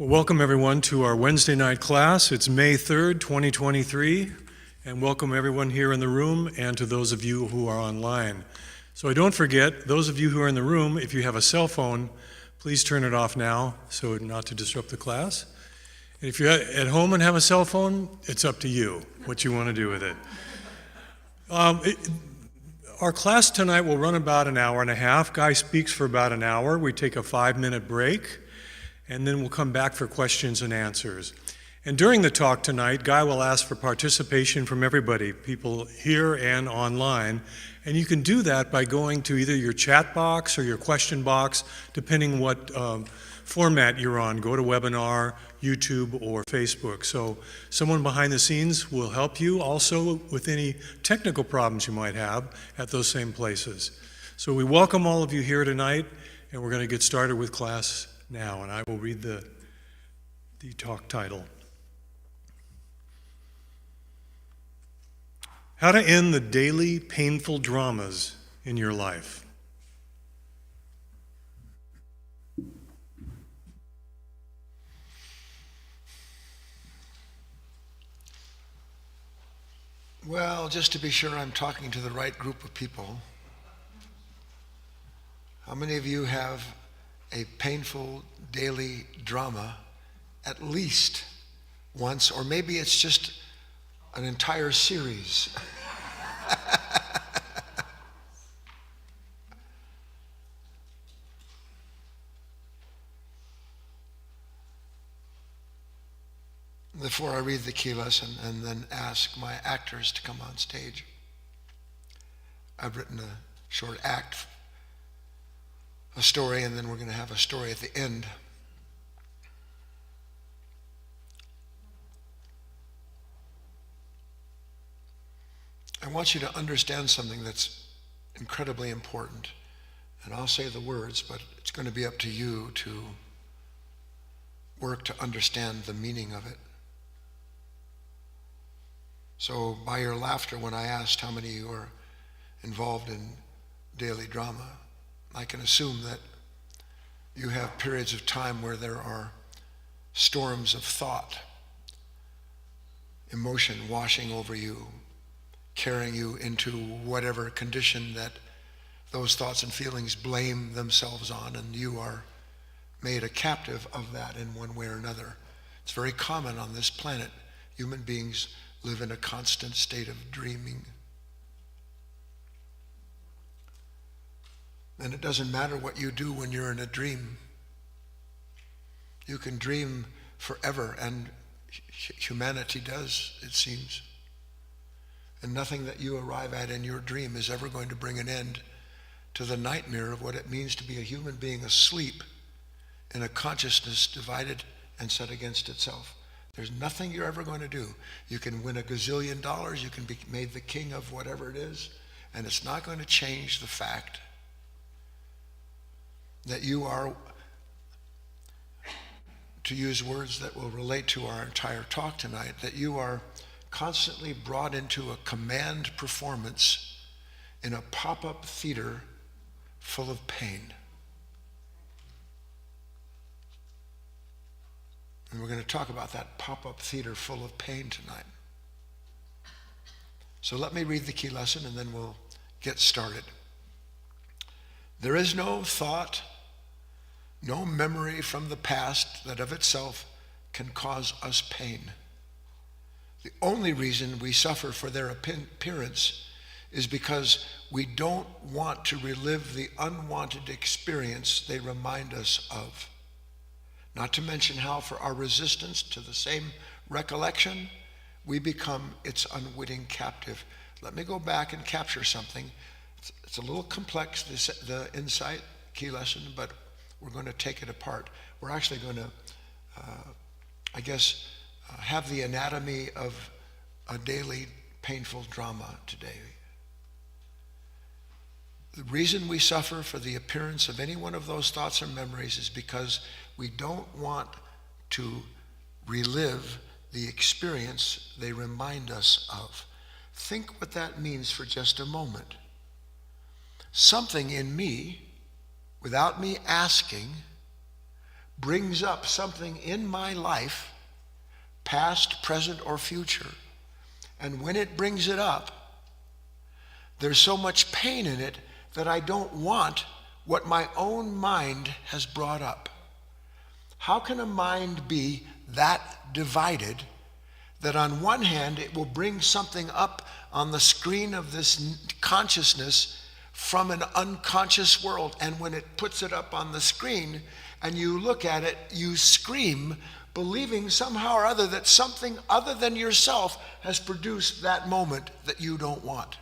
Well, welcome everyone to our Wednesday night class. It's May 3rd, 2023, and welcome everyone here in the room and to those of you who are online. So don't forget, those of you who are in the room, if you have a cell phone, please turn it off now so not to disrupt the class. And if you're at home and have a cell phone, it's up to you what you want to do with it. Our class tonight will run about an hour and a half. Guy speaks for about an hour. We take a 5-minute break, and then we'll come back for questions and answers. And during the talk tonight, Guy will ask for participation from everybody, people here and online. And you can do that by going to either your chat box or your question box, depending what format you're on. Go to webinar, YouTube, or Facebook. So someone behind the scenes will help you also with any technical problems you might have at those same places. So we welcome all of you here tonight, and we're going to get started with class now, and I will read the talk title. How to end the daily painful dramas in your life. Well, just to be sure I'm talking to the right group of people, how many of you have a painful daily drama at least once, or maybe it's just an entire series? Before I read the key lesson and then ask my actors to come on stage, I've written a short act, a story, and then we're going to have a story at the end. I want you to understand something that's incredibly important. And I'll say the words, but it's going to be up to you to work to understand the meaning of it. So by your laughter when I asked how many of you are involved in daily drama, I can assume that you have periods of time where there are storms of thought, emotion washing over you, carrying you into whatever condition that those thoughts and feelings blame themselves on, and you are made a captive of that in one way or another. It's very common on this planet. Human beings live in a constant state of dreaming. And it doesn't matter what you do when you're in a dream. You can dream forever, and humanity does, it seems. And nothing that you arrive at in your dream is ever going to bring an end to the nightmare of what it means to be a human being asleep in a consciousness divided and set against itself. There's nothing you're ever going to do. You can win $1 gazillion, you can be made the king of whatever it is, and it's not going to change the fact that you are, to use words that will relate to our entire talk tonight, that you are constantly brought into a command performance in a pop-up theater full of pain. And we're going to talk about that pop-up theater full of pain tonight. So let me read the key lesson and then we'll get started. There is no thought, no memory from the past that of itself can cause us pain. The only reason we suffer for their appearance is because we don't want to relive the unwanted experience they remind us of. Not to mention how for our resistance to the same recollection, we become its unwitting captive. Let me go back and capture something. It's a little complex, the insight key lesson, but we're going to take it apart. We're actually going to, have the anatomy of a daily painful drama today. The reason we suffer for the appearance of any one of those thoughts or memories is because we don't want to relive the experience they remind us of. Think what that means for just a moment. Something in me, without me asking, brings up something in my life, past, present, or future, and when it brings it up, there's so much pain in it that I don't want what my own mind has brought up. How can a mind be that divided that on one hand it will bring something up on the screen of this consciousness from an unconscious world, and when it puts it up on the screen and you look at it, you scream, believing somehow or other that something other than yourself has produced that moment that you don't want?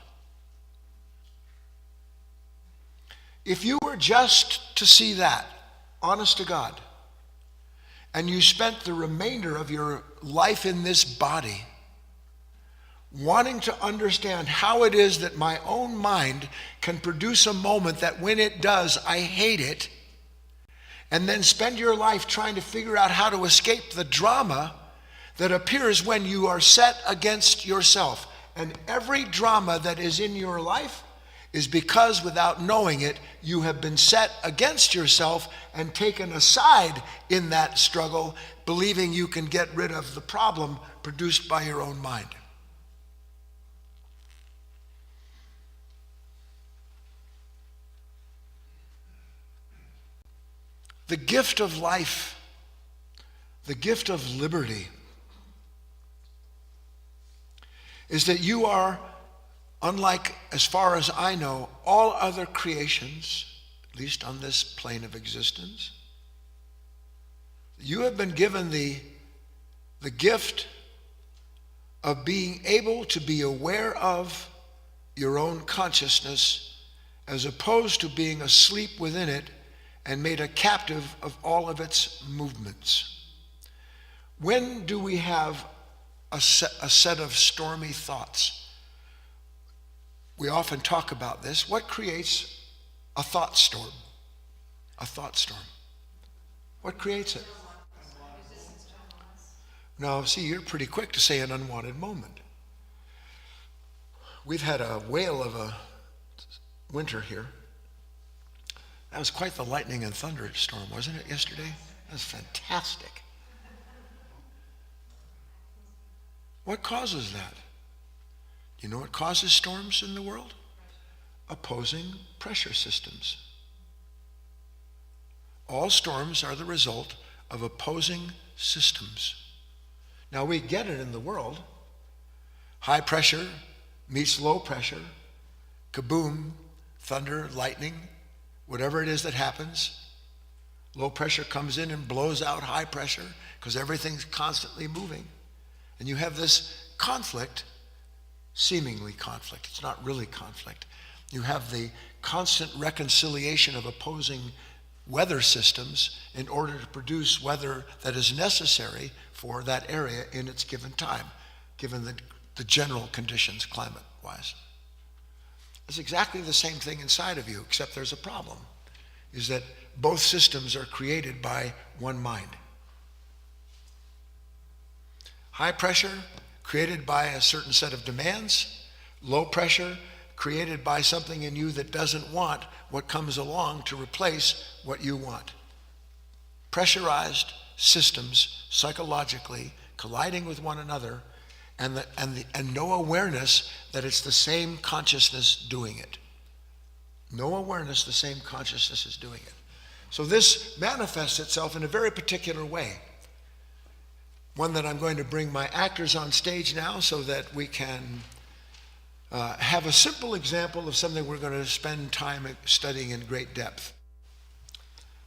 If you were just to see that, honest to God, and you spent the remainder of your life in this body wanting to understand how it is that my own mind can produce a moment that when it does, I hate it, and then spend your life trying to figure out how to escape the drama that appears when you are set against yourself. And every drama that is in your life is because, without knowing it, you have been set against yourself and taken aside in that struggle, believing you can get rid of the problem produced by your own mind. The gift of life, the gift of liberty, is that you are, unlike, as far as I know, all other creations, at least on this plane of existence, you have been given the gift of being able to be aware of your own consciousness as opposed to being asleep within it and made a captive of all of its movements. When do we have a set of stormy thoughts? We often talk about this. What creates a thought storm? A thought storm. What creates it? Now, see, you're pretty quick to say an unwanted moment. We've had a whale of a winter here. That was quite the lightning and thunderstorm, wasn't it, yesterday? That was fantastic. What causes that? You know what causes storms in the world? Opposing pressure systems. All storms are the result of opposing systems. Now, we get it in the world. High pressure meets low pressure. Kaboom, thunder, lightning, whatever it is that happens. Low pressure comes in and blows out high pressure because everything's constantly moving. And you have this conflict, seemingly conflict. It's not really conflict. You have the constant reconciliation of opposing weather systems in order to produce weather that is necessary for that area in its given time, given the general conditions climate-wise. It's exactly the same thing inside of you, except there's a problem, is that both systems are created by one mind. High pressure, created by a certain set of demands. Low pressure, created by something in you that doesn't want what comes along to replace what you want. Pressurized systems, psychologically, colliding with one another, and no awareness that it's the same consciousness doing it. No awareness the same consciousness is doing it. So this manifests itself in a very particular way. One that I'm going to bring my actors on stage now so that we can have a simple example of something we're going to spend time studying in great depth.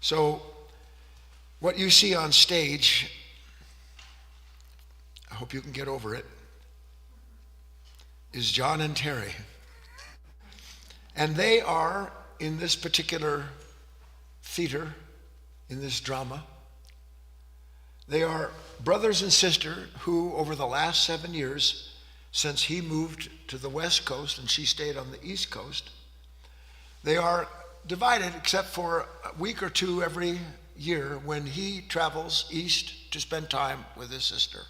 So what you see on stage, I hope you can get over it, is John and Terry. And they are, in this particular theater, in this drama, they are brothers and sisters who, over the last 7 years, since he moved to the West Coast and she stayed on the East Coast, they are divided except for a week or two every year when he travels east to spend time with his sister.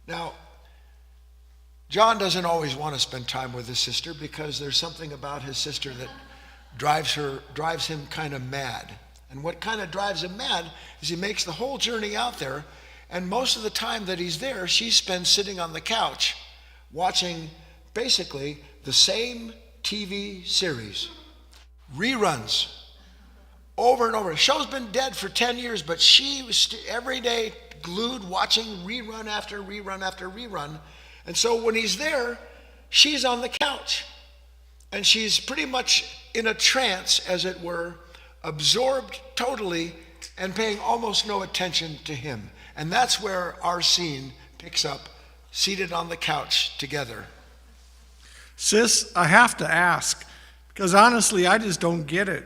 Now, John doesn't always want to spend time with his sister because there's something about his sister that drives him kind of mad. And what kind of drives him mad is he makes the whole journey out there, and most of the time that he's there, she spends sitting on the couch watching basically the same TV series, reruns, over and over. The show's been dead for 10 years, but she was every day glued watching rerun after rerun after rerun. And so when he's there, she's on the couch, and she's pretty much in a trance, as it were, absorbed totally and paying almost no attention to him. And that's where our scene picks up, seated on the couch together. Sis, I have to ask, because honestly, I just don't get it.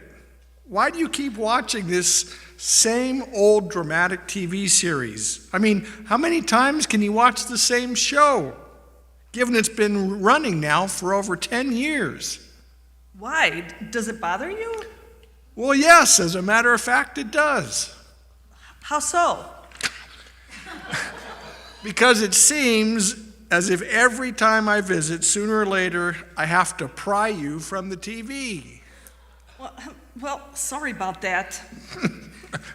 Why do you keep watching this same old dramatic TV series? I mean, how many times can you watch the same show, given it's been running now for over 10 years? Why? Does it bother you? Well, yes, as a matter of fact, it does. How so? Because it seems as if every time I visit, sooner or later, I have to pry you from the TV. Well, sorry about that.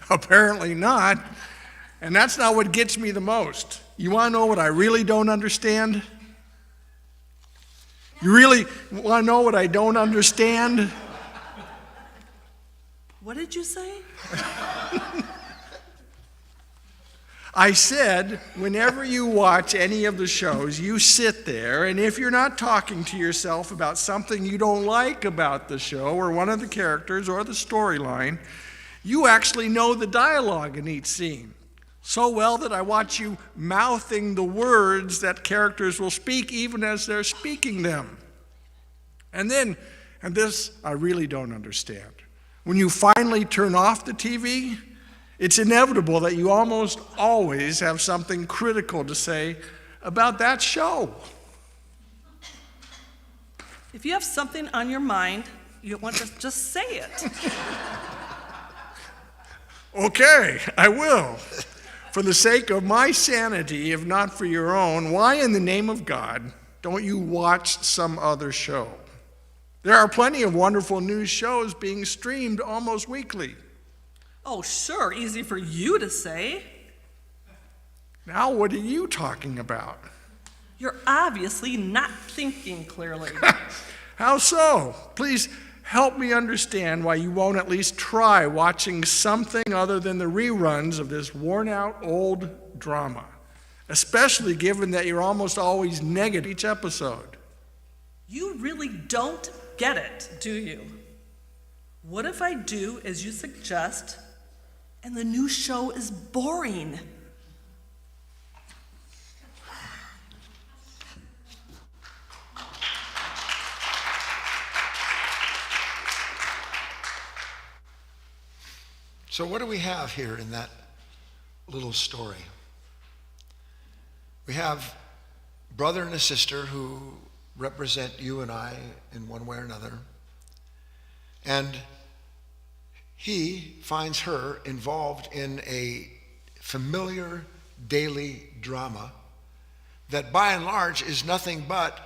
Apparently not. And that's not what gets me the most. You want to know what I really don't understand? You really want to know what I don't understand? What did you say? I said, whenever you watch any of the shows, you sit there, and if you're not talking to yourself about something you don't like about the show or one of the characters or the storyline, you actually know the dialogue in each scene so well that I watch you mouthing the words that characters will speak even as they're speaking them. And this I really don't understand. When you finally turn off the TV, it's inevitable that you almost always have something critical to say about that show. If you have something on your mind, you want to just say it. Okay, I will. For the sake of my sanity, if not for your own, why in the name of God don't you watch some other show? There are plenty of wonderful new shows being streamed almost weekly. Oh, sure, easy for you to say. Now, what are you talking about? You're obviously not thinking clearly. How so? Please help me understand why you won't at least try watching something other than the reruns of this worn-out old drama, especially given that you're almost always negative each episode. You really don't get it, do you? What if I do as you suggest, and the new show is boring? So what do we have here in that little story? We have a brother and a sister who represent you and I in one way or another. And he finds her involved in a familiar daily drama that by and large is nothing but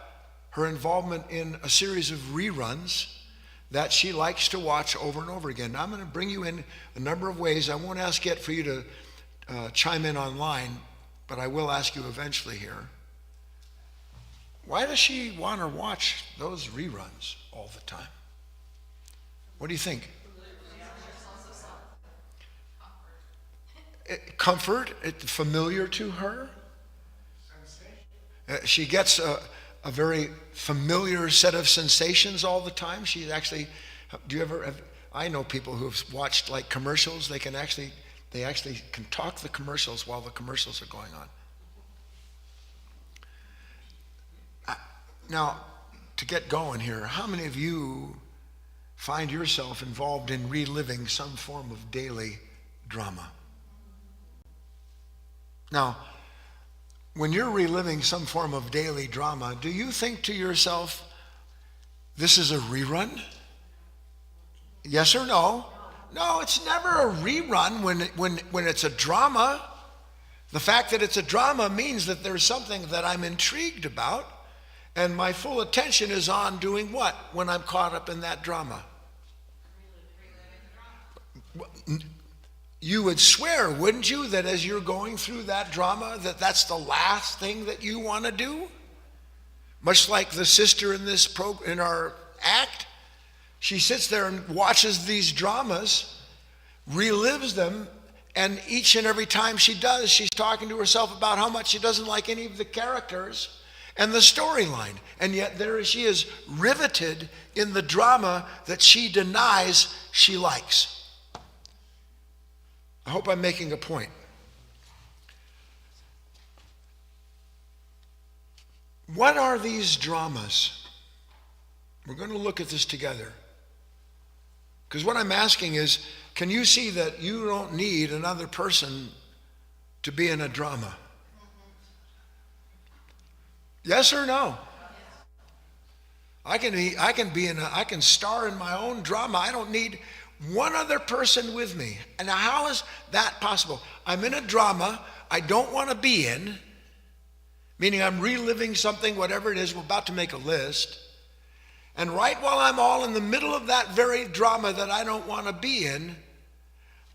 her involvement in a series of reruns that she likes to watch over and over again. Now, I'm going to bring you in a number of ways. I won't ask yet for you to chime in online, but I will ask you eventually here. Why does she want to watch those reruns all the time? What do you think? Comfort, familiar to her. She gets a very familiar set of sensations all the time. She actually, do you ever have, I know people who've watched like commercials. They actually can talk the commercials while the commercials are going on. Now, to get going here, how many of you find yourself involved in reliving some form of daily drama? Now, when you're reliving some form of daily drama, do you think to yourself, this is a rerun? Yes or no? No, it's never a rerun when it's a drama. The fact that it's a drama means that there's something that I'm intrigued about, and my full attention is on doing what when I'm caught up in that drama? You would swear, wouldn't you, that as you're going through that drama, that that's the last thing that you want to do? Much like the sister in our act, she sits there and watches these dramas, relives them, and each and every time she does, she's talking to herself about how much she doesn't like any of the characters and the storyline. And yet there she is, riveted in the drama that she denies she likes. I hope I'm making a point. What are these dramas? We're going to look at this together. Because what I'm asking is, can you see that you don't need another person to be in a drama? Yes or no? I can star in my own drama. I don't need one other person with me. And now how is that possible? I'm in a drama I don't want to be in, meaning I'm reliving something, whatever it is, we're about to make a list. And right while I'm all in the middle of that very drama that I don't want to be in,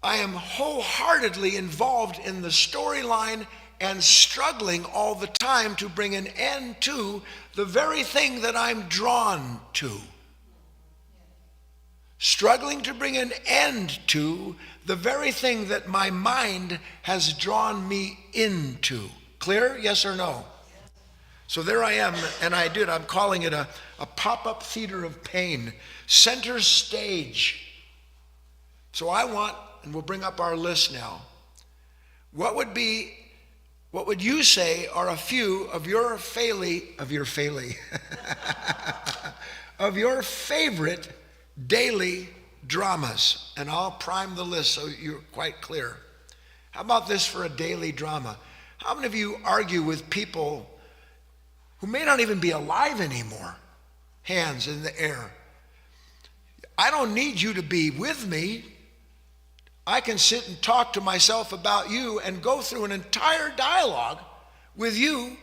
I am wholeheartedly involved in the storyline and struggling all the time to bring an end to the very thing that I'm drawn to. Struggling to bring an end to the very thing that my mind has drawn me into. Clear? Yes or no? So there I am, and I'm calling it a pop-up theater of pain, center stage. So I want, and we'll bring up our list now, what would you say are a few of your of your favorite daily dramas? And I'll prime the list so you're quite clear. How about this for a daily drama? How many of you argue with people who may not even be alive anymore? Hands in the air. I don't need you to be with me. I can sit and talk to myself about you and go through an entire dialogue with you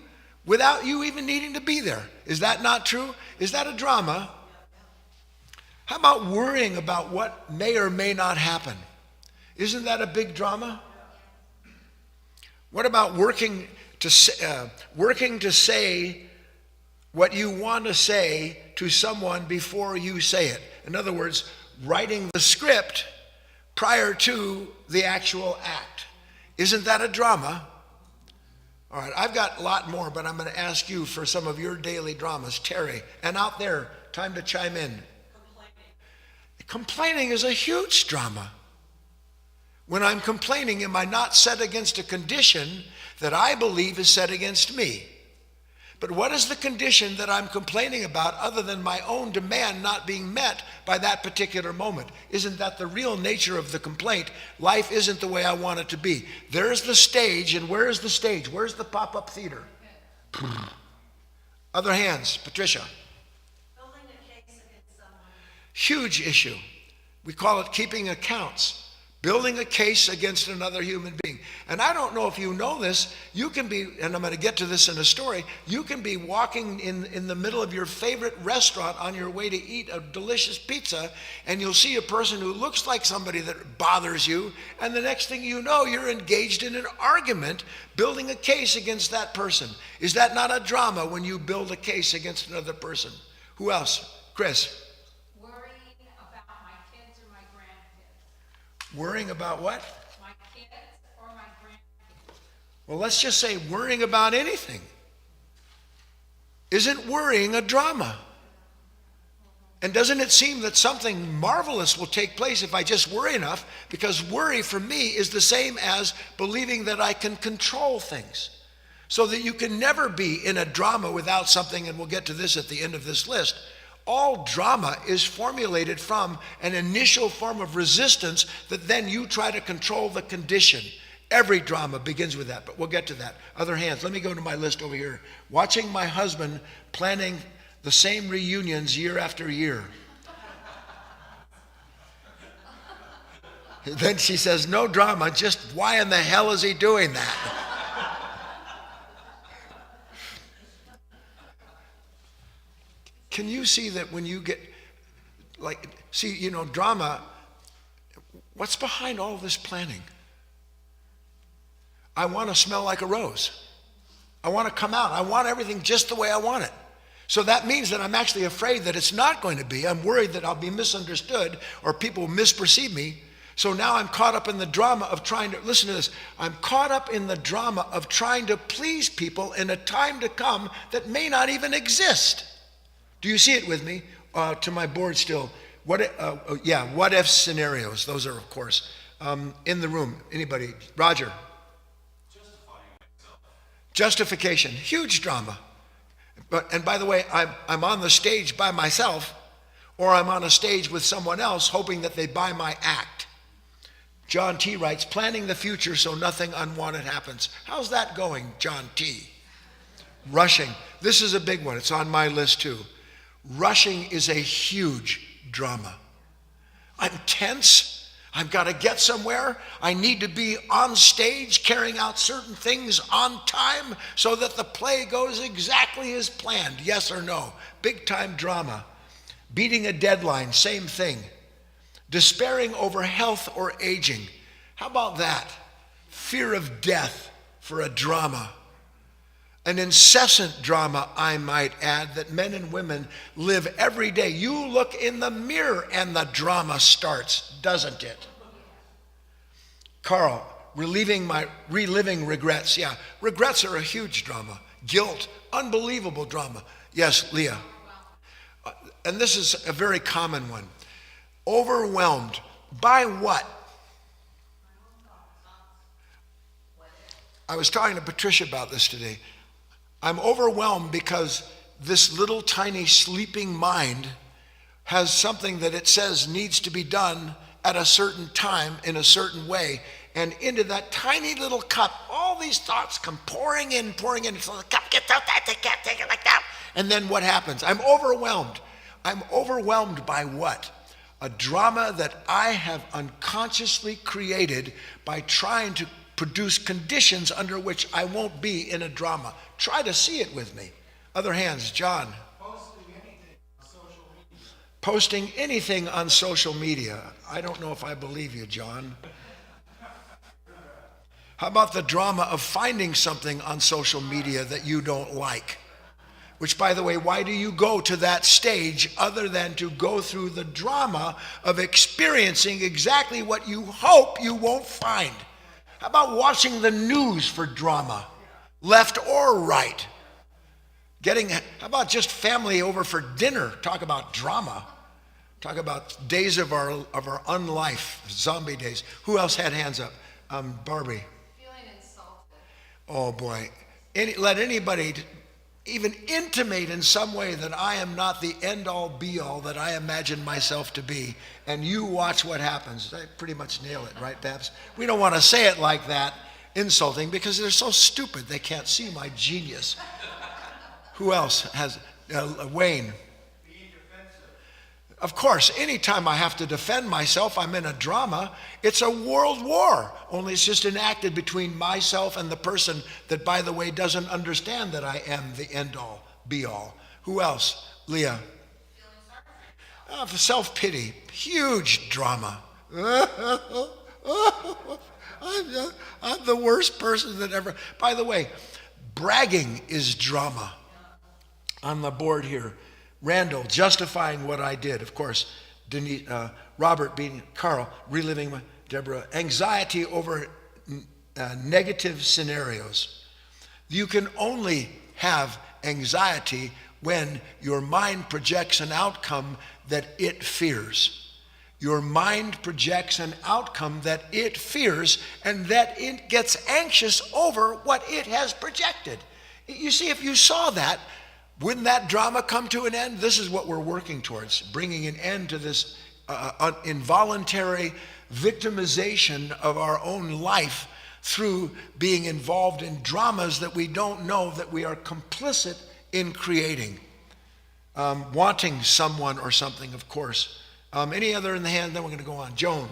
without you even needing to be there. Is that not true? Is that a drama? How about worrying about what may or may not happen? Isn't that a big drama? What about working to say what you want to say to someone before you say it? In other words, writing the script prior to the actual act. Isn't that a drama? All right, I've got a lot more, but I'm going to ask you for some of your daily dramas. Terry, and out there, time to chime in. Complaining is a huge drama. When I'm complaining, am I not set against a condition that I believe is set against me? But what is the condition that I'm complaining about other than my own demand not being met by that particular moment? Isn't that the real nature of the complaint? Life isn't the way I want it to be. There's the stage, and where is the stage? Where's the pop-up theater? Other hands, Patricia. Building a case against someone. Huge issue. We call it keeping accounts. Building a case against another human being. And I don't know if you know this, you can be, and I'm going to get to this in a story, you can be walking in the middle of your favorite restaurant on your way to eat a delicious pizza, and you'll see a person who looks like somebody that bothers you, and the next thing you know, you're engaged in an argument, building a case against that person. Is that not a drama when you build a case against another person? Who else? Chris? Worrying about what? My kids or my grandkids. Well, let's just say worrying about anything. Isn't worrying a drama? And doesn't it seem that something marvelous will take place if I just worry enough? Because worry for me is the same as believing that I can control things. So that you can never be in a drama without something, and we'll get to this at the end of this list. All drama is formulated from an initial form of resistance that then you try to control the condition. Every drama begins with that, but we'll get to that. Other hands, let me go to my list over here. Watching my husband planning the same reunions year after year. Then she says, no drama, just why in the hell is he doing that? Can you see that when you get, drama, What's behind all this planning? I want to smell like a rose. I want to come out. I want everything just the way I want it. So that means that I'm actually afraid that it's not going to be. I'm worried that I'll be misunderstood or people will misperceive me. So now I'm caught up in the drama of trying to, listen to this, I'm caught up in the drama of trying to please people in a time to come that may not even exist. Do you see it with me? To my board still. What if scenarios? Those are, of course, in the room. Anybody? Roger. Justification, huge drama. And by the way, I'm on the stage by myself, or I'm on a stage with someone else hoping that they buy my act. John T. writes, planning the future so nothing unwanted happens. How's that going, John T.? Rushing. This is a big one. It's on my list too. Rushing is a huge drama. I'm tense. I've got to get somewhere. I need to be on stage carrying out certain things on time so that the play goes exactly as planned. Yes or no? Big time drama. Beating a deadline, same thing. Despairing over health or aging. How about that? Fear of death for a drama. An incessant drama, I might add, that men and women live every day. You look in the mirror and the drama starts, doesn't it? Carl, reliving regrets. Yeah, regrets are a huge drama. Guilt, unbelievable drama. Yes, Leah. And this is a very common one. Overwhelmed by what? I was talking to Patricia about this today. I'm overwhelmed because this little tiny sleeping mind has something that it says needs to be done at a certain time in a certain way. And into that tiny little cup, all these thoughts come pouring in. So the cup gets out that, they can't take it like that. And then what happens? I'm overwhelmed. I'm overwhelmed by what? A drama that I have unconsciously created by trying to produce conditions under which I won't be in a drama. Try to see it with me. Other hands, John. Posting anything on social media. I don't know if I believe you, John. How about the drama of finding something on social media that you don't like? Which, by the way, why do you go to that stage other than to go through the drama of experiencing exactly what you hope you won't find? How about watching the news for drama, left or right? How about just family over for dinner? Talk about drama. Talk about days of our unlife, zombie days. Who else had hands up? Barbie. Feeling insulted. Oh boy. Let anybody even intimate in some way that I am not the end-all be-all that I imagine myself to be, and you watch what happens. I pretty much nail it, right, Babs? We don't want to say it like that, insulting, because they're so stupid they can't see my genius. Who else has, Wayne? Of course, anytime I have to defend myself, I'm in a drama. It's a world war, only it's just enacted between myself and the person that, by the way, doesn't understand that I am the end-all, be-all. Who else? Leah. Self-pity, huge drama. I'm the worst person that ever. By the way, bragging is drama. On the board here. Randall, justifying what I did. Of course, Denise, Robert being Carl, reliving Deborah. Anxiety over negative scenarios. You can only have anxiety when your mind projects an outcome that it fears. Your mind projects an outcome that it fears and that it gets anxious over what it has projected. You see, if you saw that, wouldn't that drama come to an end? This is what we're working towards, bringing an end to this involuntary victimization of our own life through being involved in dramas that we don't know that we are complicit in creating. Wanting someone or something, of course. Any other in the hand? Then we're going to go on. Joan.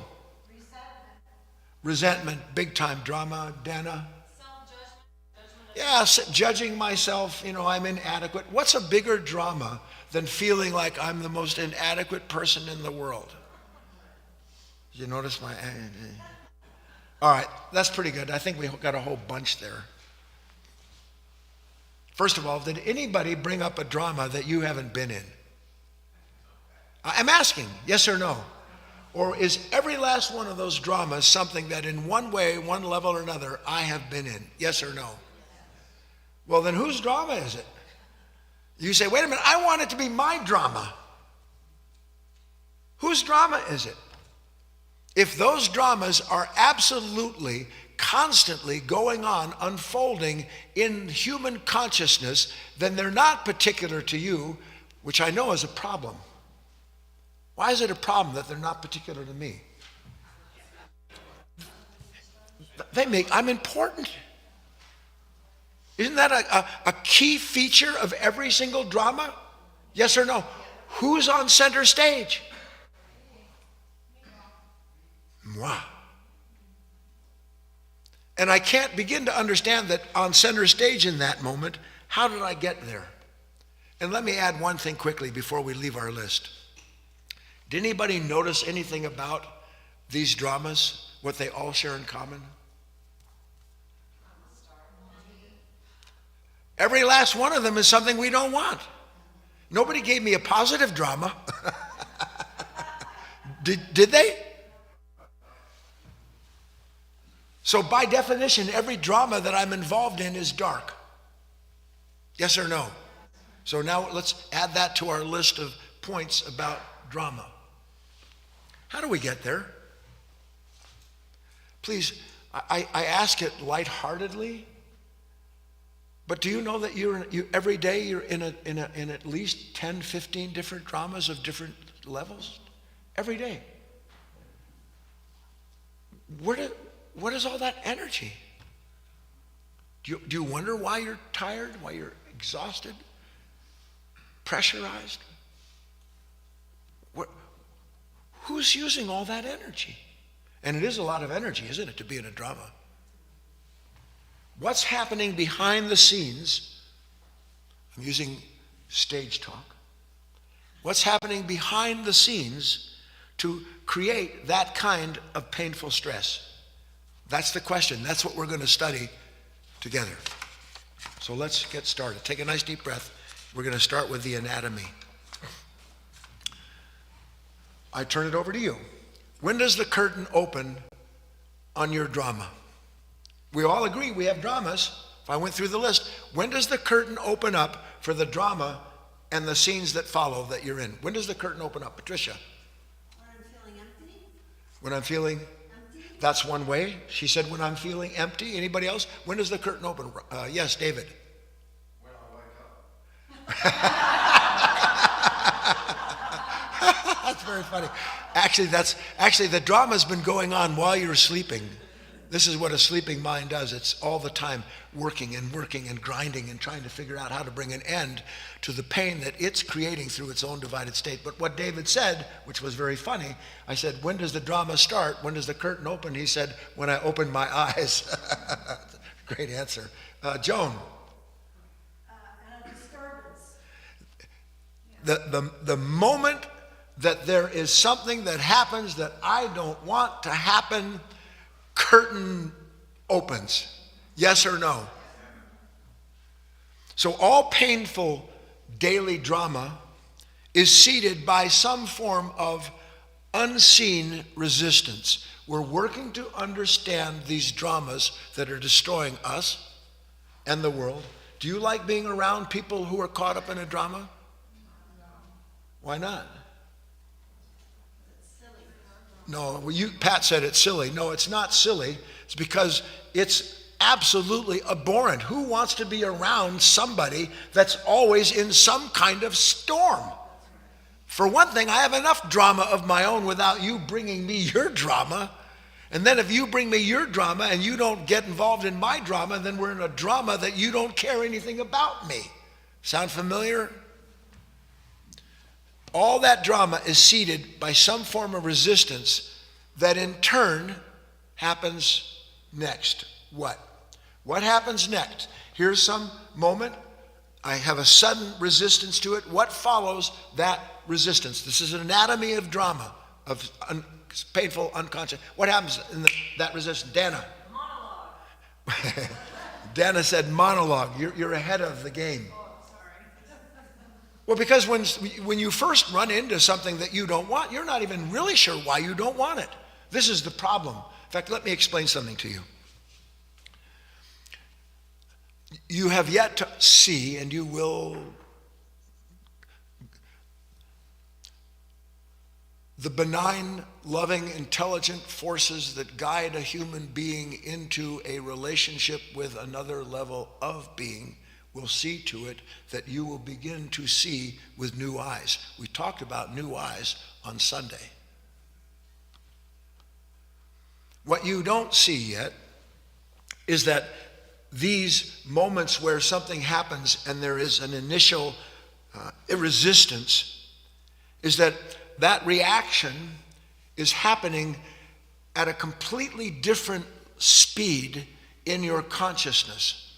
Resentment, big time drama. Dana. Yeah, judging myself, I'm inadequate. What's a bigger drama than feeling like I'm the most inadequate person in the world? Did you notice my... All right, that's pretty good. I think we got a whole bunch there. First of all, did anybody bring up a drama that you haven't been in? I'm asking, yes or no? Or is every last one of those dramas something that in one way, one level or another, I have been in? Yes or no? Well, then whose drama is it? You say, wait a minute, I want it to be my drama. Whose drama is it? If those dramas are absolutely, constantly going on, unfolding in human consciousness, then they're not particular to you, which I know is a problem. Why is it a problem that they're not particular to me? I'm important. Isn't that a key feature of every single drama? Yes or no? Who's on center stage? Moi. And I can't begin to understand that on center stage in that moment, how did I get there? And let me add one thing quickly before we leave our list. Did anybody notice anything about these dramas, what they all share in common? Every last one of them is something we don't want. Nobody gave me a positive drama. Did they? So by definition, every drama that I'm involved in is dark. Yes or no? So now let's add that to our list of points about drama. How do we get there? Please, I ask it lightheartedly, but do you know that every day you're in at least 10, 15 different dramas of different levels? Every day. What is all that energy? Do you wonder why you're tired, why you're exhausted, pressurized? Who's using all that energy? And it is a lot of energy, isn't it, to be in a drama? What's happening behind the scenes? I'm using stage talk. What's happening behind the scenes to create that kind of painful stress? That's the question. That's what we're going to study together. So let's get started. Take a nice deep breath. We're going to start with the anatomy. I turn it over to you. When does the curtain open on your drama? We all agree we have dramas. If I went through the list, when does the curtain open up for the drama and the scenes that follow that you're in? When does the curtain open up? Patricia? When I'm feeling empty. When I'm feeling... Empty. That's one way. She said when I'm feeling empty. Anybody else? When does the curtain open? Yes, David. When I wake up. That's very funny. Actually, the drama's been going on while you're sleeping. This is what a sleeping mind does. It's all the time working and grinding and trying to figure out how to bring an end to the pain that it's creating through its own divided state. But what David said, which was very funny, I said, when does the drama start? When does the curtain open? He said, when I open my eyes. Great answer. Joan. And a disturbance. The moment that there is something that happens that I don't want to happen, curtain opens. Yes or no? So all painful daily drama is seeded by some form of unseen resistance. We're working to understand these dramas that are destroying us and the world. Do you like being around people who are caught up in a drama? Why not? No, Pat said it's silly. No, it's not silly. It's because it's absolutely abhorrent. Who wants to be around somebody that's always in some kind of storm? For one thing, I have enough drama of my own without you bringing me your drama. And then if you bring me your drama and you don't get involved in my drama, then we're in a drama that you don't care anything about me. Sound familiar? All that drama is seeded by some form of resistance that in turn happens next. What? What happens next? Here's some moment. I have a sudden resistance to it. What follows that resistance? This is an anatomy of drama. of painful unconscious. What happens in that resistance? Dana? Monologue. Dana said monologue. You're ahead of the game. Oh, sorry. Well, because when you first run into something that you don't want, you're not even really sure why you don't want it. This is the problem. In fact, let me explain something to you. You have yet to see, and you will, the benign, loving, intelligent forces that guide a human being into a relationship with another level of being will see to it that you will begin to see with new eyes. We talked about new eyes on Sunday. What you don't see yet is that these moments where something happens and there is an initial resistance, is that reaction is happening at a completely different speed in your consciousness.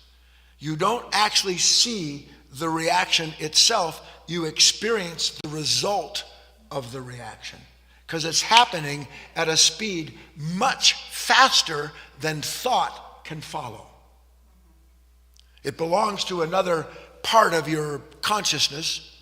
You don't actually see the reaction itself, you experience the result of the reaction, because it's happening at a speed much faster than thought can follow. It belongs to another part of your consciousness,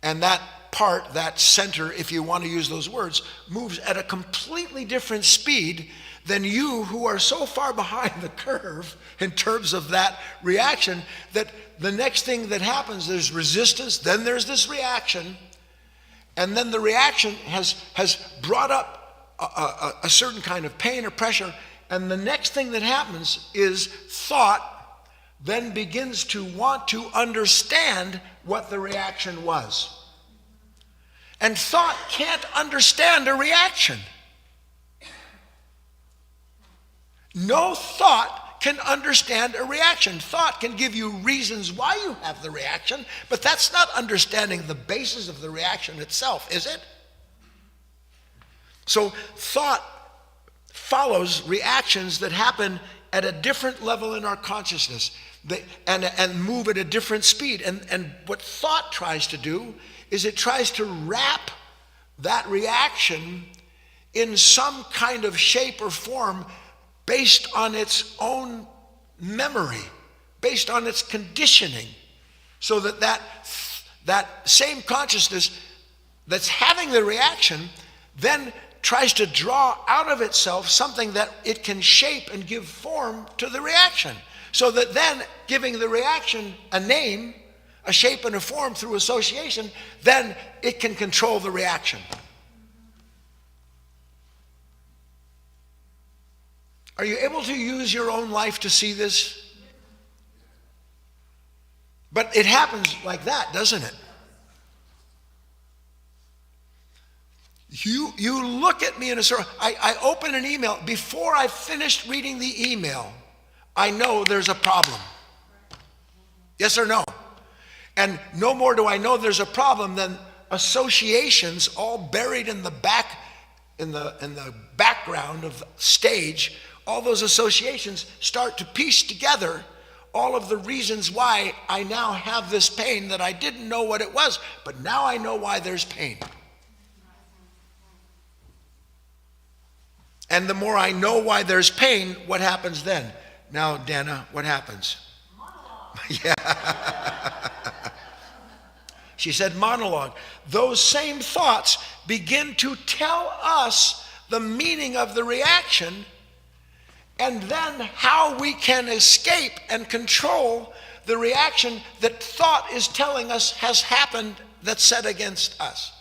and that part, that center, if you want to use those words, moves at a completely different speed than you, who are so far behind the curve in terms of that reaction, that the next thing that happens, there's resistance, then there's this reaction, and then the reaction has brought up a certain kind of pain or pressure, and the next thing that happens is thought then begins to want to understand what the reaction was. And thought can't understand a reaction. No thought can understand a reaction. Thought can give you reasons why you have the reaction, but that's not understanding the basis of the reaction itself, is it? So thought follows reactions that happen at a different level in our consciousness and move at a different speed. And what thought tries to do is it tries to wrap that reaction in some kind of shape or form based on its own memory, based on its conditioning, so that same consciousness that's having the reaction then tries to draw out of itself something that it can shape and give form to the reaction, so that then giving the reaction a name, a shape and a form through association, then it can control the reaction. Are you able to use your own life to see this? But it happens like that, doesn't it? You look at me in a circle. I open an email. Before I finished reading the email, I know there's a problem. Yes or no? And no more do I know there's a problem than associations all buried in the background of the stage. All those associations start to piece together all of the reasons why I now have this pain that I didn't know what it was, but now I know why there's pain. And the more I know why there's pain, what happens then? Now, Dana, what happens? Monologue. Yeah. She said monologue. Those same thoughts begin to tell us the meaning of the reaction, and then how we can escape and control the reaction that thought is telling us has happened that's set against us.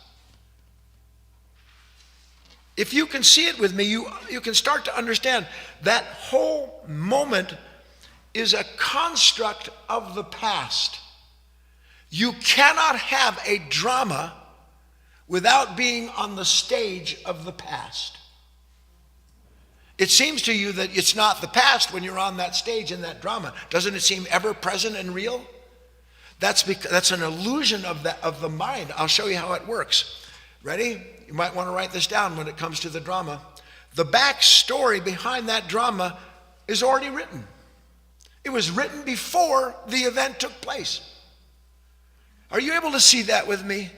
If you can see it with me, you can start to understand that whole moment is a construct of the past. You cannot have a drama without being on the stage of the past. It seems to you that it's not the past when you're on that stage in that drama. Doesn't it seem ever present and real? That's an illusion of the mind. I'll show you how it works. Ready? You might want to write this down when it comes to the drama. The backstory behind that drama is already written. It was written before the event took place. Are you able to see that with me?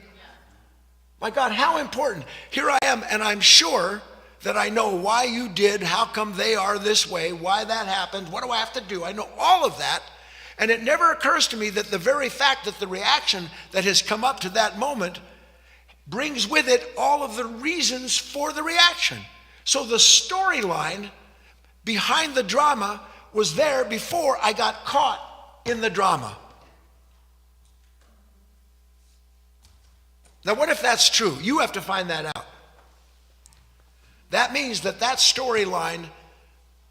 My God, how important. Here I am, and I'm sure that I know why you did, how come they are this way, why that happened, what do I have to do? I know all of that. And it never occurs to me that the very fact that the reaction that has come up to that moment brings with it all of the reasons for the reaction. So the storyline behind the drama was there before I got caught in the drama. Now, what if that's true? You have to find that out. That means that storyline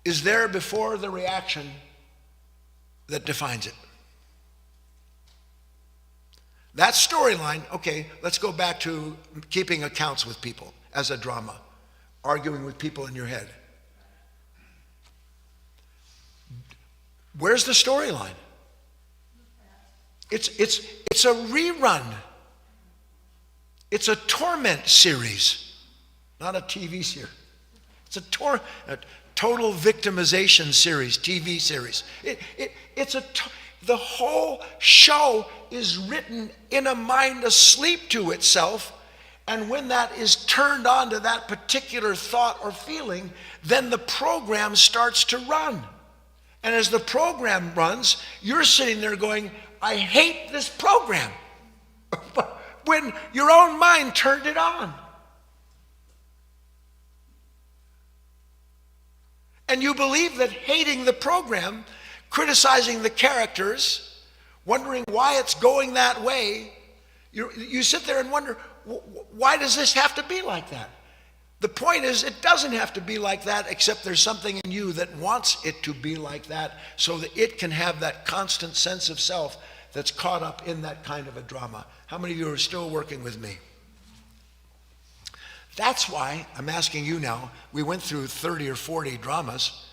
is there before the reaction that defines it. That storyline, okay, let's go back to keeping accounts with people as a drama, arguing with people in your head. Where's the storyline? It's a rerun. It's a torment series, not a TV series. It's a total victimization series, TV series. The whole show is written in a mind asleep to itself, and when that is turned on to that particular thought or feeling, then the program starts to run. And as the program runs, you're sitting there going, I hate this program. When your own mind turned it on. And you believe that hating the program, criticizing the characters, wondering why it's going that way, you sit there and wonder, why does this have to be like that? The point is, it doesn't have to be like that, except there's something in you that wants it to be like that so that it can have that constant sense of self that's caught up in that kind of a drama. How many of you are still working with me? That's why I'm asking you now, we went through 30 or 40 dramas.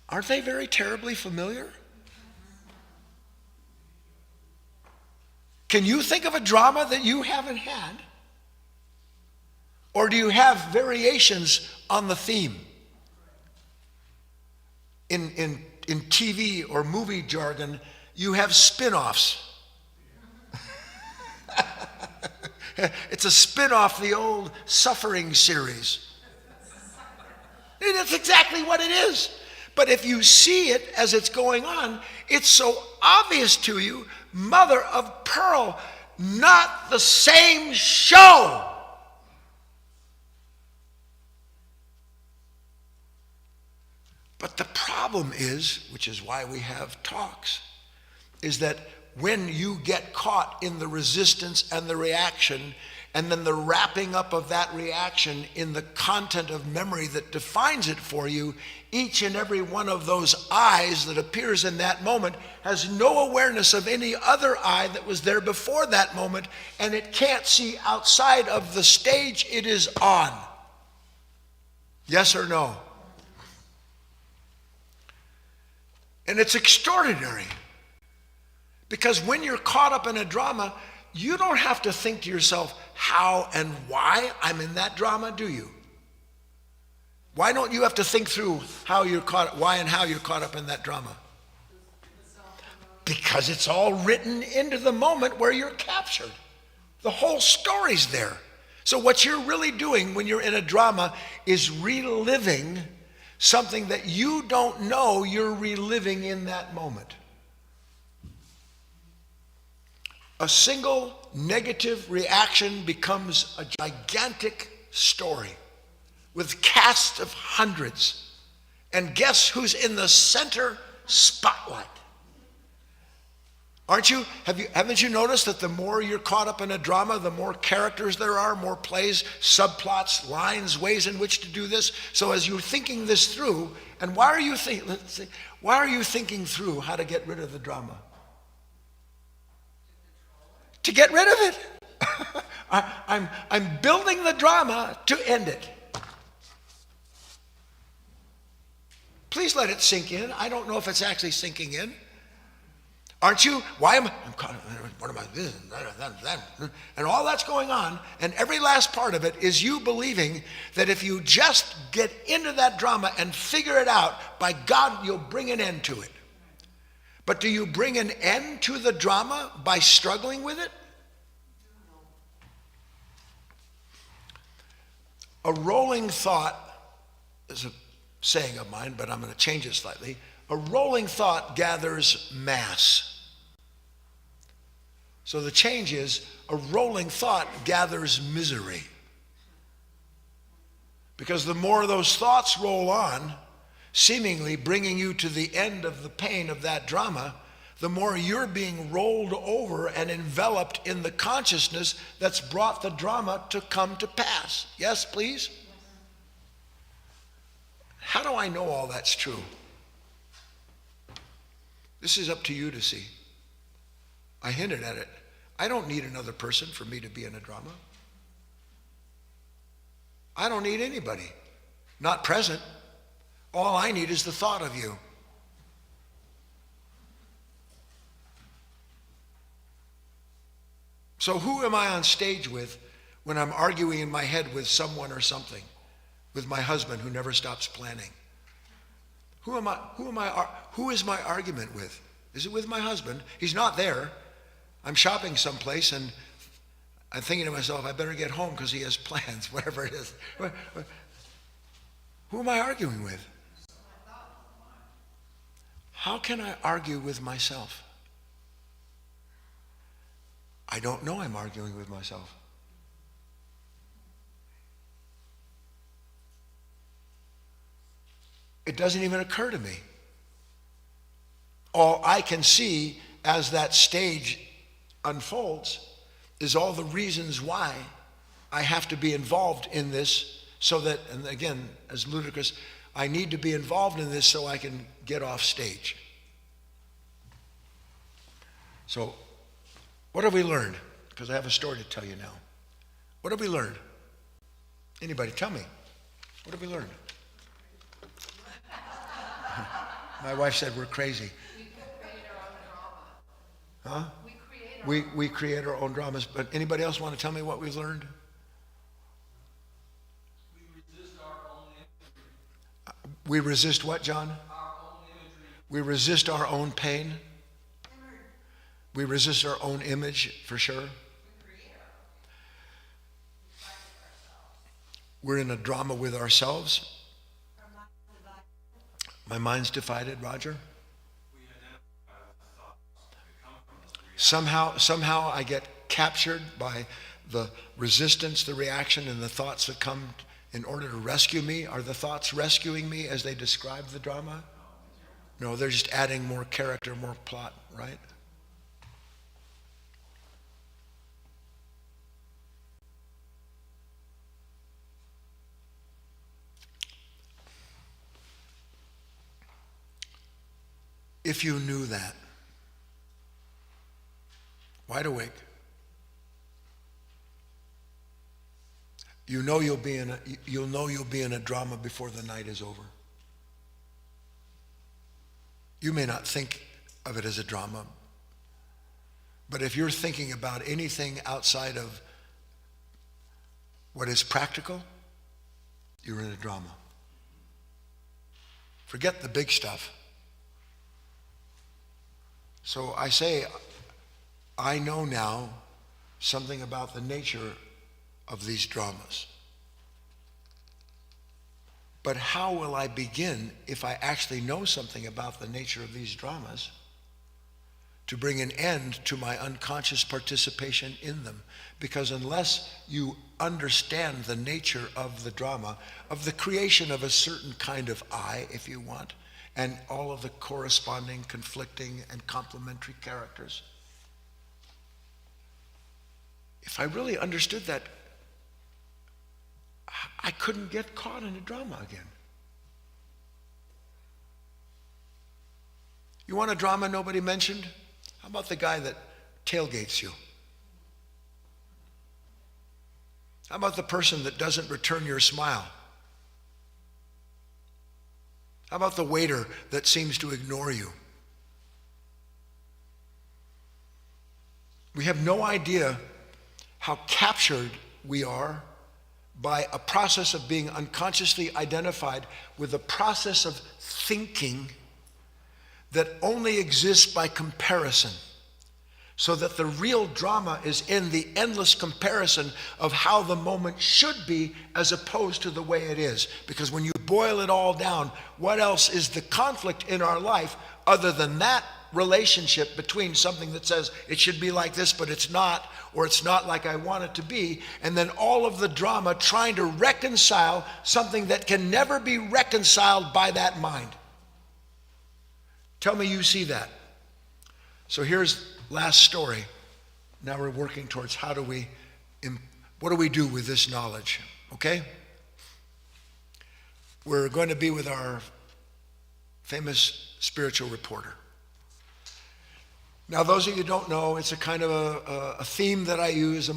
Aren't they very terribly familiar? Can you think of a drama that you haven't had? Or do you have variations on the theme? In TV or movie jargon, you have spin-offs. It's a spin-off the old Suffering series. That's exactly what it is. But if you see it as it's going on, it's so obvious to you, mother of pearl, not the same show. But the problem is, which is why we have talks, is that when you get caught in the resistance and the reaction, and then the wrapping up of that reaction in the content of memory that defines it for you, each and every one of those eyes that appears in that moment has no awareness of any other eye that was there before that moment, and it can't see outside of the stage it is on. Yes or no? And it's extraordinary. Because when you're caught up in a drama, you don't have to think to yourself, how and why I'm in that drama, do you? Why don't you have to think through why and how you're caught up in that drama? Because it's all written into the moment where you're captured. The whole story's there. So what you're really doing when you're in a drama is reliving something that you don't know you're reliving in that moment. A single negative reaction becomes a gigantic story with casts of hundreds. And guess who's in the center spotlight? Haven't you noticed that the more you're caught up in a drama, the more characters there are, more plays, subplots, lines, ways in which to do this? So as you're thinking this through, and why are you thinking through how to get rid of the drama? To get rid of it. I'm building the drama to end it. Please let it sink in. I don't know if it's actually sinking in. Aren't you? Why am I? What am I? This and that, and all that's going on, and every last part of it is you believing that if you just get into that drama and figure it out, by God, you'll bring an end to it. But do you bring an end to the drama by struggling with it? A rolling thought is a saying of mine, but I'm going to change it slightly. A rolling thought gathers mass. So the change is a rolling thought gathers misery. Because the more those thoughts roll on, seemingly bringing you to the end of the pain of that drama, the more you're being rolled over and enveloped in the consciousness that's brought the drama to come to pass. Yes, please? How do I know all that's true? This is up to you to see. I hinted at it. I don't need another person for me to be in a drama. I don't need anybody. Not present. All I need is the thought of you. So who am I on stage with when I'm arguing in my head with someone or something? With my husband who never stops planning. Who is my argument with? Is it with my husband? He's not there. I'm shopping someplace and I'm thinking to myself, I better get home because he has plans, whatever it is. Who am I arguing with? How can I argue with myself? I don't know I'm arguing with myself. It doesn't even occur to me. All I can see as that stage unfolds is all the reasons why I have to be involved in this so that, and again, as ludicrous, I need to be involved in this so I can get off stage. So, what have we learned? Because I have a story to tell you now. What have we learned? Anybody, tell me. What have we learned? My wife said we're crazy. We create our own drama. Huh? We create our own dramas. But anybody else want to tell me what we've learned? We resist our own imagery. We resist what, John? Our own imagery. We resist our own pain. We resist our own image, for sure. We're in a drama with ourselves. My mind's divided, Roger. Somehow I get captured by the resistance, the reaction, and the thoughts that come in order to rescue me. Are the thoughts rescuing me as they describe the drama? No, they're just adding more character, more plot, right? If you knew that, wide awake, you'll know you'll be in a drama before the night is over. You may not think of it as a drama, but if you're thinking about anything outside of what is practical, you're in a drama. Forget the big stuff. So I say, I know now something about the nature of these dramas. But how will I begin, if I actually know something about the nature of these dramas, to bring an end to my unconscious participation in them? Because unless you understand the nature of the drama, of the creation of a certain kind of I, if you want, and all of the corresponding, conflicting, and complementary characters. If I really understood that, I couldn't get caught in a drama again. You want a drama nobody mentioned? How about the guy that tailgates you? How about the person that doesn't return your smile? How about the waiter that seems to ignore you? We have no idea how captured we are by a process of being unconsciously identified with a process of thinking that only exists by comparison. so that the real drama is in the endless comparison of how the moment should be as opposed to the way it is. Because when you boil it all down, what else is the conflict in our life other than that relationship between something that says it should be like this, but it's not, or it's not like I want it to be, and then all of the drama trying to reconcile something that can never be reconciled by that mind. Tell me you see that. So here's last story. Now we're working towards what do we do with this knowledge, okay? We're going to be with our famous spiritual reporter. Now, those of you who don't know, it's a kind of a theme that I use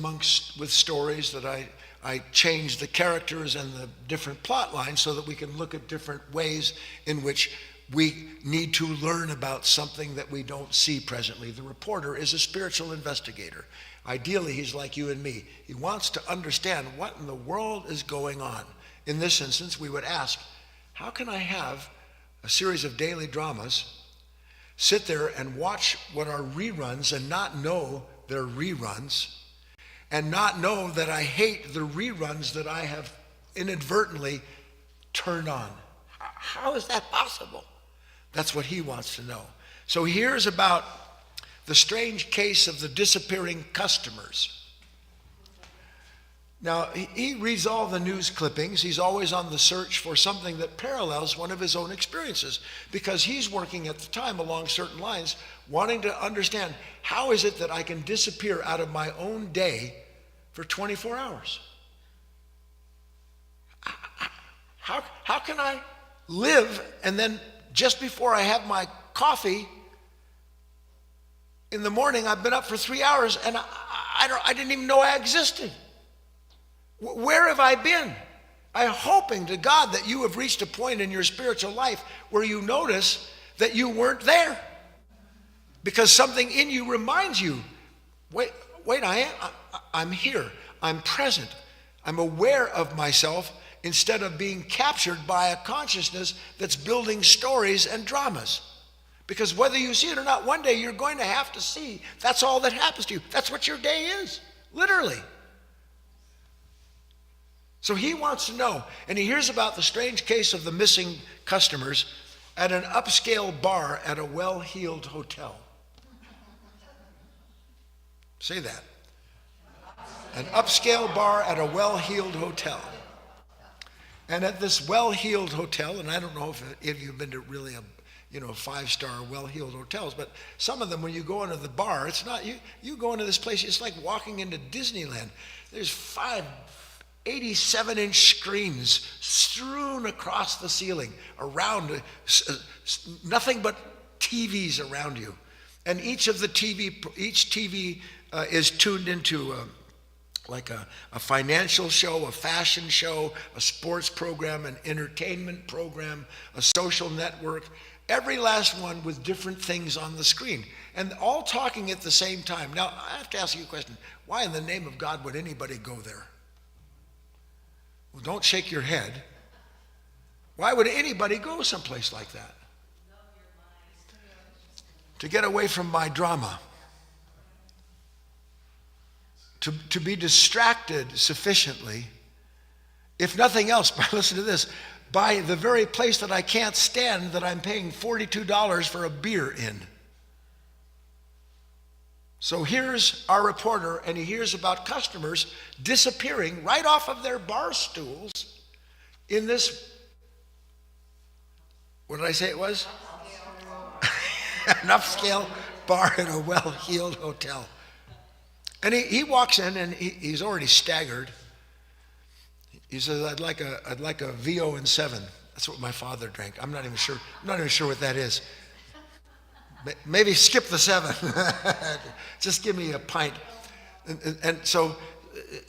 with stories, that I change the characters and the different plot lines so that we can look at different ways in which we need to learn about something that we don't see presently. The reporter is a spiritual investigator. Ideally, he's like you and me. He wants to understand what in the world is going on. In this instance, we would ask, how can I have a series of daily dramas, sit there and watch what are reruns and not know they're reruns, and not know that I hate the reruns that I have inadvertently turned on? How is that possible? That's what he wants to know. So here's about the strange case of the disappearing customers. Now, he reads all the news clippings. He's always on the search for something that parallels one of his own experiences, because he's working at the time along certain lines, wanting to understand, how is it that I can disappear out of my own day for 24 hours? How can I live, and then just before I have my coffee in the morning, I've been up for 3 hours and I didn't even know I existed? Where have I been? I'm hoping to God that you have reached a point in your spiritual life where you notice that you weren't there, because something in you reminds you, wait, I'm here, I'm present, I'm aware of myself, instead of being captured by a consciousness that's building stories and dramas. Because whether you see it or not, one day you're going to have to see that's all that happens to you. That's what your day is, literally. So he wants to know, and he hears about the strange case of the missing customers at an upscale bar at a well-heeled hotel. Say that. An upscale bar at a well-heeled hotel. And at this well-heeled hotel, and I don't know if you've been to really a five-star well-heeled hotels, but some of them, when you go into the bar, it's not, you go into this place, it's like walking into Disneyland. There's 5 87-inch screens strewn across the ceiling, around, nothing but TVs around you. And each TV is tuned into like a financial show, a fashion show, a sports program, an entertainment program, a social network, every last one with different things on the screen, and all talking at the same time. Now, I have to ask you a question. Why in the name of God would anybody go there? Well, don't shake your head. Why would anybody go someplace like that? To get away from my drama. To be distracted sufficiently, if nothing else, listen to this, by the very place that I can't stand, that I'm paying $42 for a beer in. So here's our reporter, and he hears about customers disappearing right off of their bar stools in this, what did I say it was? An upscale bar in a well-heeled hotel. And he walks in, and he's already staggered. He says, I'd like a VO and 7. That's what my father drank. I'm not even sure what that is. Maybe skip the 7. Just give me a pint. And so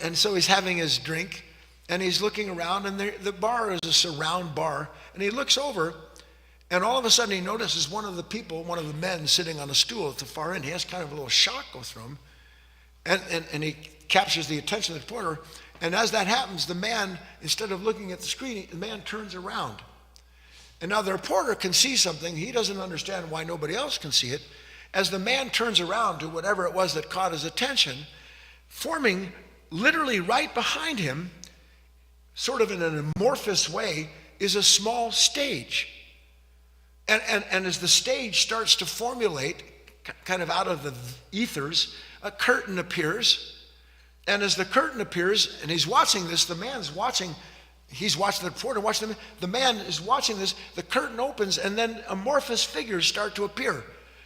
he's having his drink, and he's looking around, and the bar is a surround bar, and he looks over, and all of a sudden he notices one of the men sitting on a stool at the far end. He has kind of a little shock go through him, and he captures the attention of the reporter. And as that happens, the man, instead of looking at the screen, the man turns around. And now the reporter can see something. He doesn't understand why nobody else can see it. As the man turns around to whatever it was that caught his attention, forming literally right behind him, sort of in an amorphous way, is a small stage. And as the stage starts to formulate, kind of out of the ethers, a curtain appears. And as the curtain appears, and he's watching this, the man's watching, he's watching the reporter, watching the man is watching this, the curtain opens, and then amorphous figures start to appear.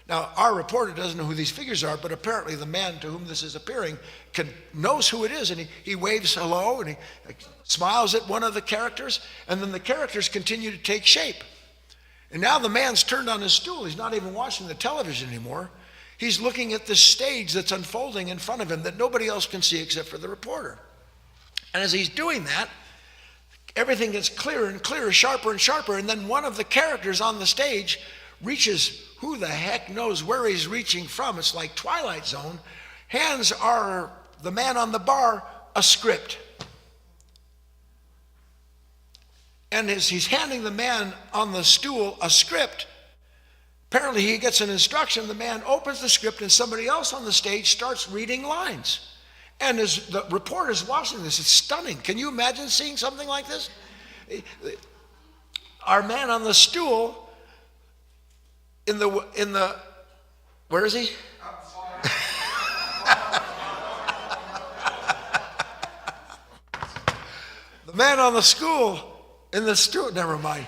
Now, our reporter doesn't know who these figures are, but apparently the man to whom this is appearing knows who it is, and he waves hello, and he smiles at one of the characters, and then the characters continue to take shape. And now the man's turned on his stool. He's not even watching the television anymore. He's looking at the stage that's unfolding in front of him that nobody else can see except for the reporter. And as he's doing that, everything gets clearer and clearer, sharper and sharper, and then one of the characters on the stage reaches, who the heck knows where he's reaching from? It's like Twilight Zone. Hands are the man on the bar a script. And as he's handing the man on the stool a script, apparently he gets an instruction. The man opens the script and somebody else on the stage starts reading lines. And as the reporter's watching this, it's stunning. Can you imagine seeing something like this? Our man on the stool in the where is he? The man on the stool, never mind.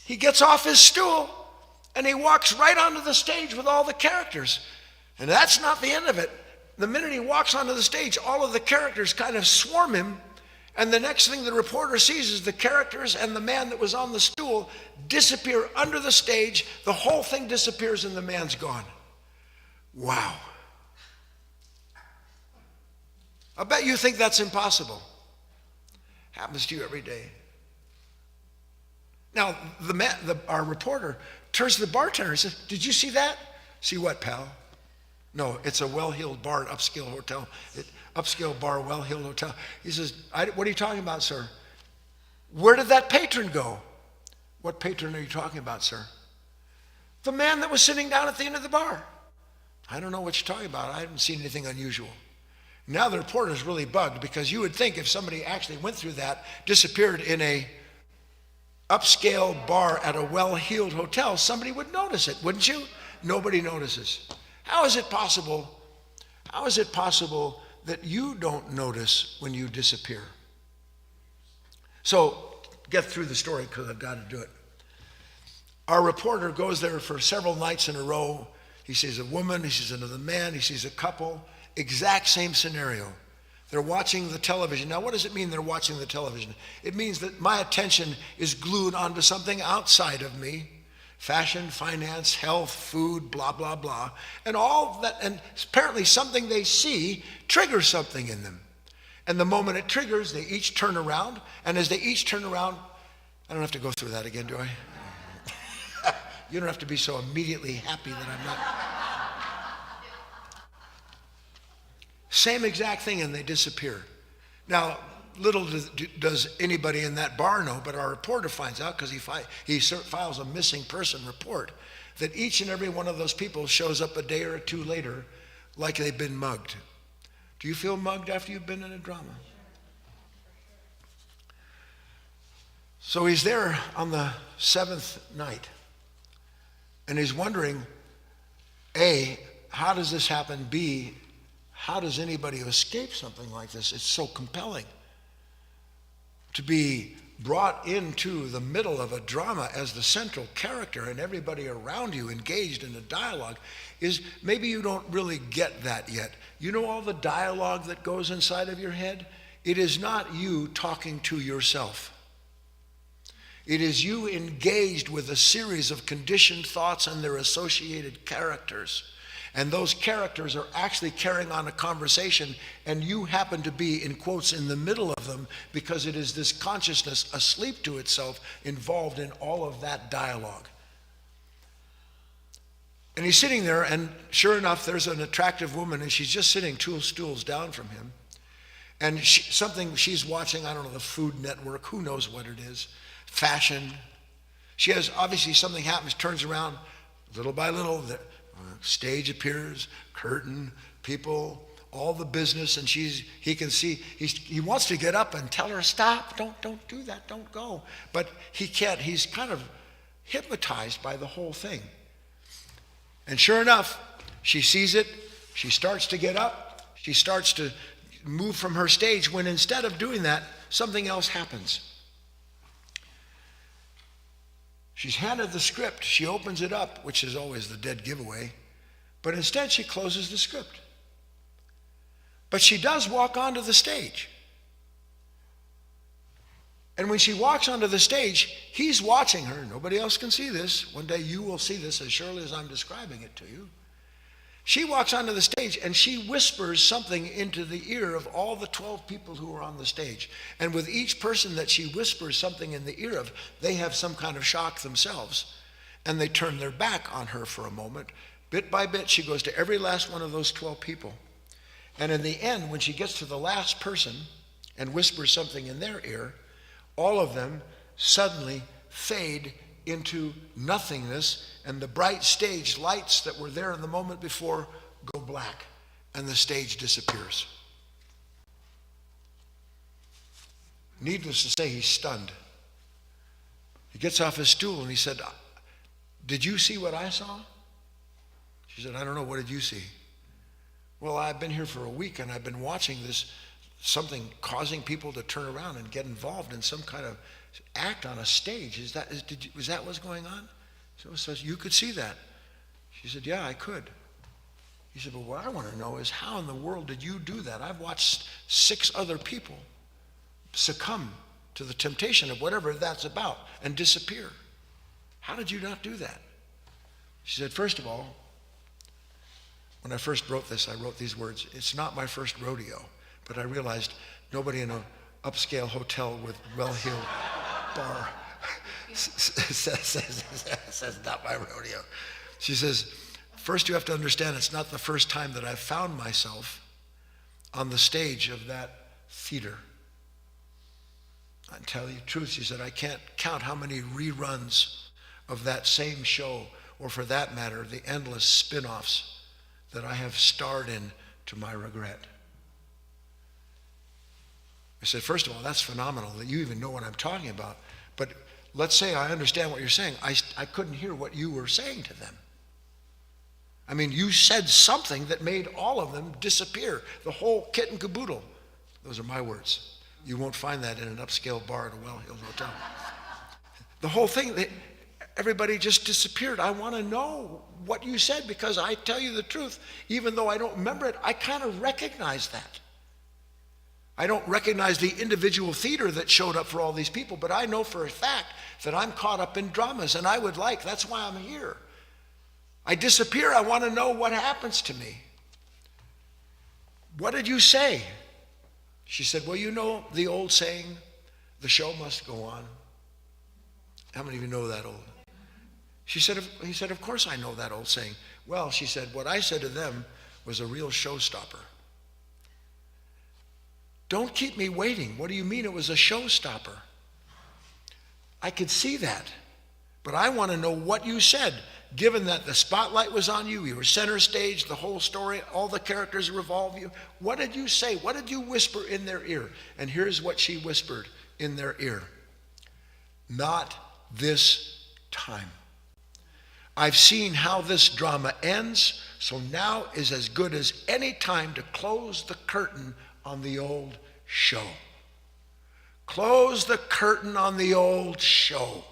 He gets off his stool and he walks right onto the stage with all the characters. And that's not the end of it. The minute he walks onto the stage, all of the characters kind of swarm him. And the next thing the reporter sees is the characters and the man that was on the stool disappear under the stage. The whole thing disappears and the man's gone. Wow. I bet you think that's impossible. Happens to you every day. Now, our reporter turns to the bartender and says, "Did you see that?" "See what, pal?" "No, it's a well-heeled bar, upscale hotel. Upscale bar, well-heeled hotel." He says, "What are you talking about, sir?" "Where did that patron go?" "What patron are you talking about, sir?" "The man that was sitting down at the end of the bar." "I don't know what you're talking about. I haven't seen anything unusual." Now the reporter is really bugged, because you would think if somebody actually went through that, disappeared in a upscale bar at a well-heeled hotel, somebody would notice it, wouldn't you? Nobody notices. How is it possible? How is it possible that you don't notice when you disappear? So, get through the story because I've got to do it. Our reporter goes there for several nights in a row. He sees a woman, he sees another man, he sees a couple. Exact same scenario. They're watching the television. Now, what does it mean they're watching the television? It means that my attention is glued onto something outside of me. Fashion, finance, health, food, blah, blah, blah. And all that, and apparently something they see triggers something in them. And the moment it triggers, they each turn around. And as they each turn around, I don't have to go through that again, do I? You don't have to be so immediately happy that I'm not. Same exact thing, and they disappear. Now, little does anybody in that bar know, but our reporter finds out, because he files a missing person report, that each and every one of those people shows up a day or two later like they've been mugged. Do you feel mugged after you've been in a drama? So he's there on the 7th night, and he's wondering, A, how does this happen? B, how does anybody escape something like this? It's so compelling. To be brought into the middle of a drama as the central character and everybody around you engaged in a dialogue is, maybe you don't really get that yet. You know all the dialogue that goes inside of your head? It is not you talking to yourself. It is you engaged with a series of conditioned thoughts and their associated characters. And those characters are actually carrying on a conversation, and you happen to be, in quotes, in the middle of them, because it is this consciousness asleep to itself involved in all of that dialogue. And he's sitting there, and sure enough, there's an attractive woman, and she's just sitting 2 stools down from him. And something she's watching, I don't know, the Food Network, who knows what it is, fashion. She has, obviously something happens, turns around, Little by little, the stage appears, curtain, people, all the business, and he can see, he wants to get up and tell her, stop, don't do that, don't go. But he can't. He's kind of hypnotized by the whole thing. And sure enough, she sees it. She starts to get up. She starts to move from her stage, when instead of doing that, something else happens. She's handed the script. She opens it up, which is always the dead giveaway. But instead, she closes the script. But she does walk onto the stage. And when she walks onto the stage, he's watching her. Nobody else can see this. One day you will see this as surely as I'm describing it to you. She walks onto the stage and she whispers something into the ear of all the 12 people who are on the stage. And with each person that she whispers something in the ear of, they have some kind of shock themselves. And they turn their back on her for a moment. Bit by bit, she goes to every last one of those 12 people. And in the end, when she gets to the last person and whispers something in their ear, all of them suddenly fade into nothingness, and the bright stage lights that were there in the moment before go black, and the stage disappears. Needless to say, he's stunned. He gets off his stool and he said, "Did you see what I saw?" She said, "I don't know. What did you see?" "Well, I've been here for a week and I've been watching this, something causing people to turn around and get involved in some kind of act on a stage. Was that what's going on?" So you could see that. She said, "Yeah, I could." He said, "But what I want to know is, how in the world did you do that? I've watched 6 other people succumb to the temptation of whatever that's about and disappear. How did you not do that?" She said, "First of all, when I first wrote this, I wrote these words: it's not my first rodeo, but I realized nobody in an upscale hotel with well-heeled bar says not my rodeo." She says, "First you have to understand it's not the first time that I've found myself on the stage of that theater. I tell you the truth," she said, "I can't count how many reruns of that same show, or for that matter, the endless spin-offs that I have starred in to my regret." I said, "First of all, that's phenomenal that you even know what I'm talking about. But let's say I understand what you're saying. I couldn't hear what you were saying to them. I mean, you said something that made all of them disappear, the whole kit and caboodle." Those are my words. You won't find that in an upscale bar at a well-heeled hotel. The whole thing, everybody just disappeared. "I want to know what you said, because I tell you the truth, even though I don't remember it, I kind of recognize that. I don't recognize the individual theater that showed up for all these people, but I know for a fact that I'm caught up in dramas, and that's why I'm here. I disappear, I want to know what happens to me. What did you say?" She said, "Well, you know the old saying, the show must go on." How many of you know that old? He said, "Of course I know that old saying." "Well," she said, "what I said to them was a real showstopper." "Don't keep me waiting. What do you mean it was a showstopper?" "I could see that, but I want to know what you said. Given that the spotlight was on you, you were center stage, the whole story, all the characters revolve you. What did you say? What did you whisper in their ear?" And here's what she whispered in their ear: "Not this time. I've seen how this drama ends, so now is as good as any time to close the curtain on the old show. Close the curtain on the old show."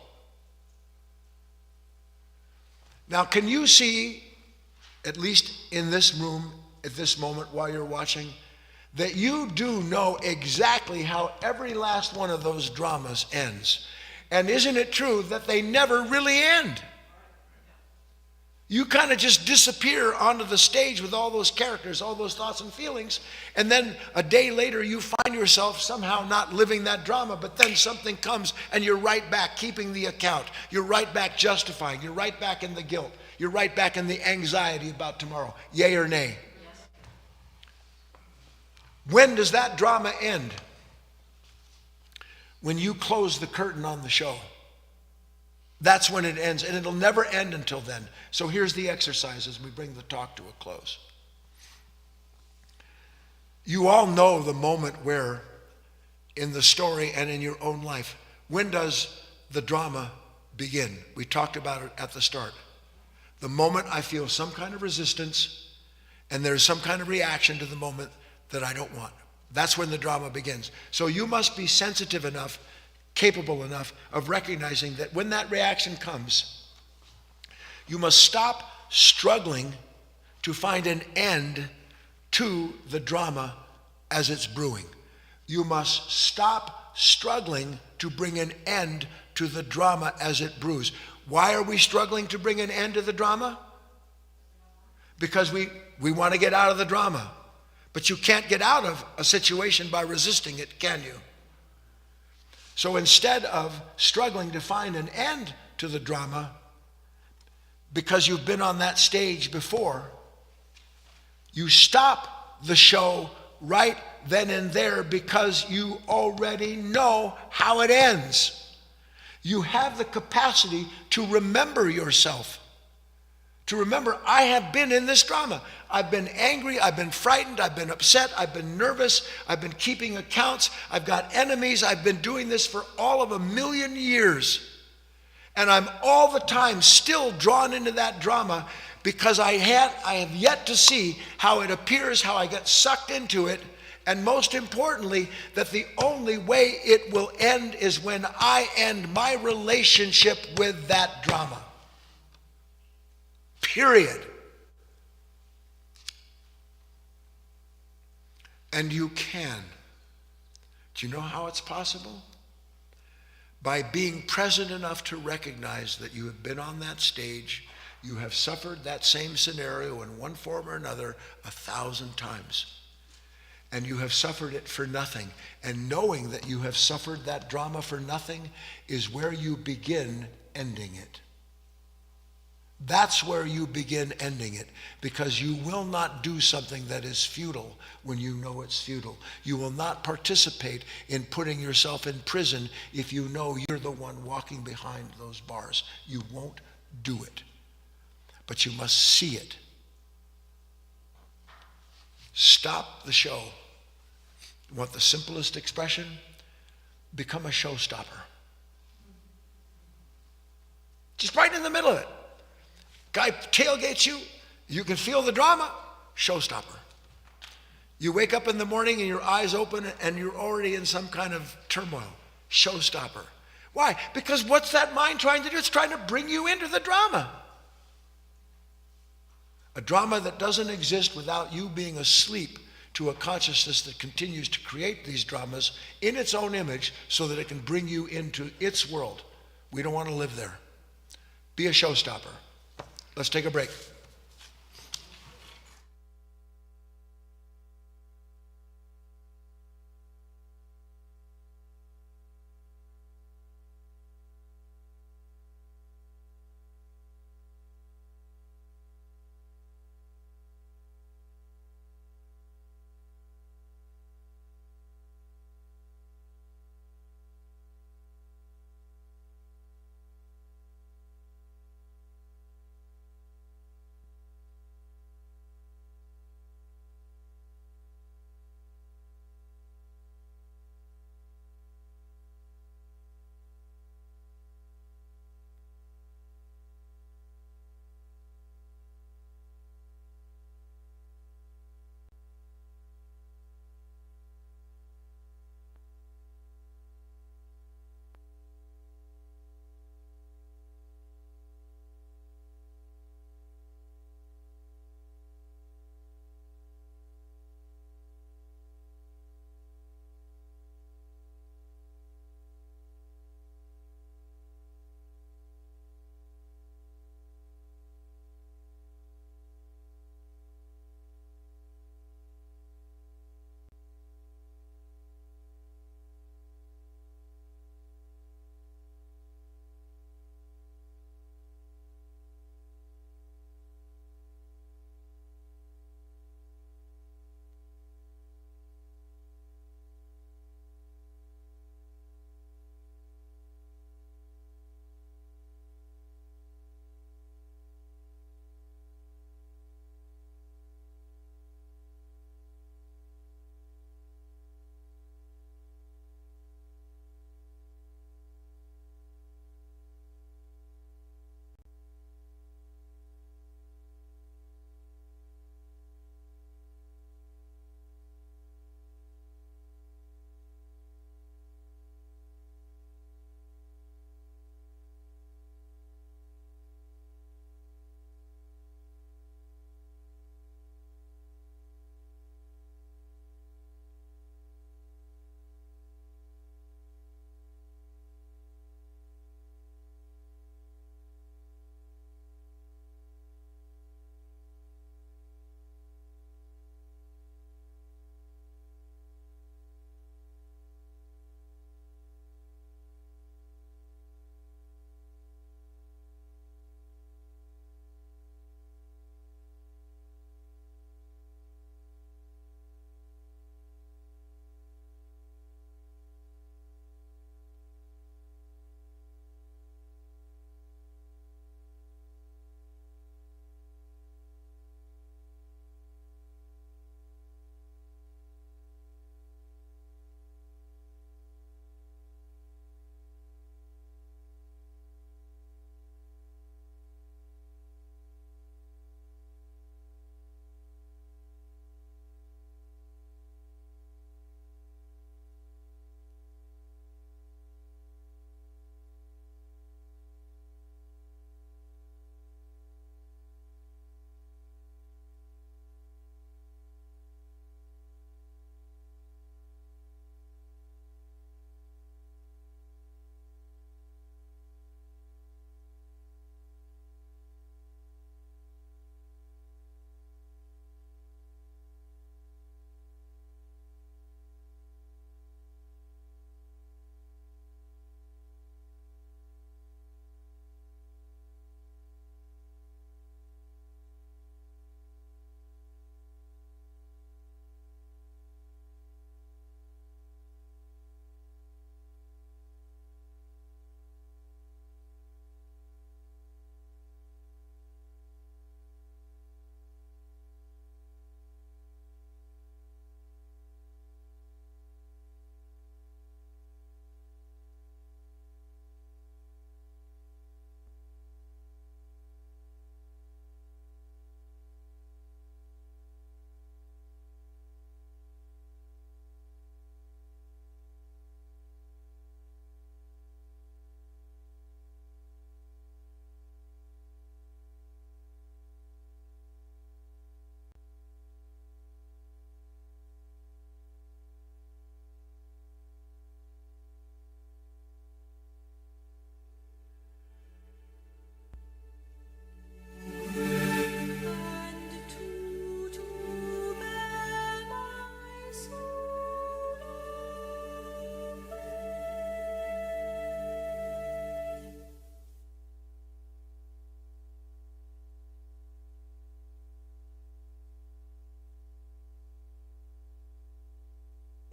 Now, can you see, at least in this room at this moment while you're watching, that you do know exactly how every last one of those dramas ends? And isn't it true that they never really end? You kind of just disappear onto the stage with all those characters, all those thoughts and feelings, and then a day later you find yourself somehow not living that drama, but then something comes and you're right back keeping the account. You're right back justifying. You're right back in the guilt. You're right back in the anxiety about tomorrow. Yay or nay? Yes. When does that drama end? When you close the curtain on the show. That's when it ends, and it'll never end until then. So here's the exercise as we bring the talk to a close. You all know the moment where, in the story and in your own life, when does the drama begin? We talked about it at the start. The moment I feel some kind of resistance and there's some kind of reaction to the moment that I don't want. That's when the drama begins. So you must be sensitive enough, capable enough of recognizing that when that reaction comes, you must stop struggling to find an end to the drama as it's brewing. You must stop struggling to bring an end to the drama as it brews. Why are we struggling to bring an end to the drama? Because we want to get out of the drama. But you can't get out of a situation by resisting it, can you? So instead of struggling to find an end to the drama, because you've been on that stage before, you stop the show right then and there because you already know how it ends. You have the capacity to remember yourself. To remember, I have been in this drama. I've been angry, I've been frightened, I've been upset, I've been nervous, I've been keeping accounts, I've got enemies, I've been doing this for all of 1,000,000 years. And I'm all the time still drawn into that drama because I have yet to see how it appears, how I get sucked into it, and most importantly, that the only way it will end is when I end my relationship with that drama. Period. And you can. Do you know how it's possible? By being present enough to recognize that you have been on that stage, you have suffered that same scenario in one form or another 1,000 times. And you have suffered it for nothing. And knowing that you have suffered that drama for nothing is where you begin ending it. That's where you begin ending it, because you will not do something that is futile when you know it's futile. You will not participate in putting yourself in prison if you know you're the one walking behind those bars. You won't do it, but you must see it. Stop the show. You want the simplest expression? Become a showstopper. Just right in the middle of it. Guy tailgates you, you can feel the drama, showstopper. You wake up in the morning and your eyes open and you're already in some kind of turmoil, showstopper. Why? Because what's that mind trying to do? It's trying to bring you into the drama. A drama that doesn't exist without you being asleep to a consciousness that continues to create these dramas in its own image so that it can bring you into its world. We don't want to live there. Be a showstopper. Let's take a break.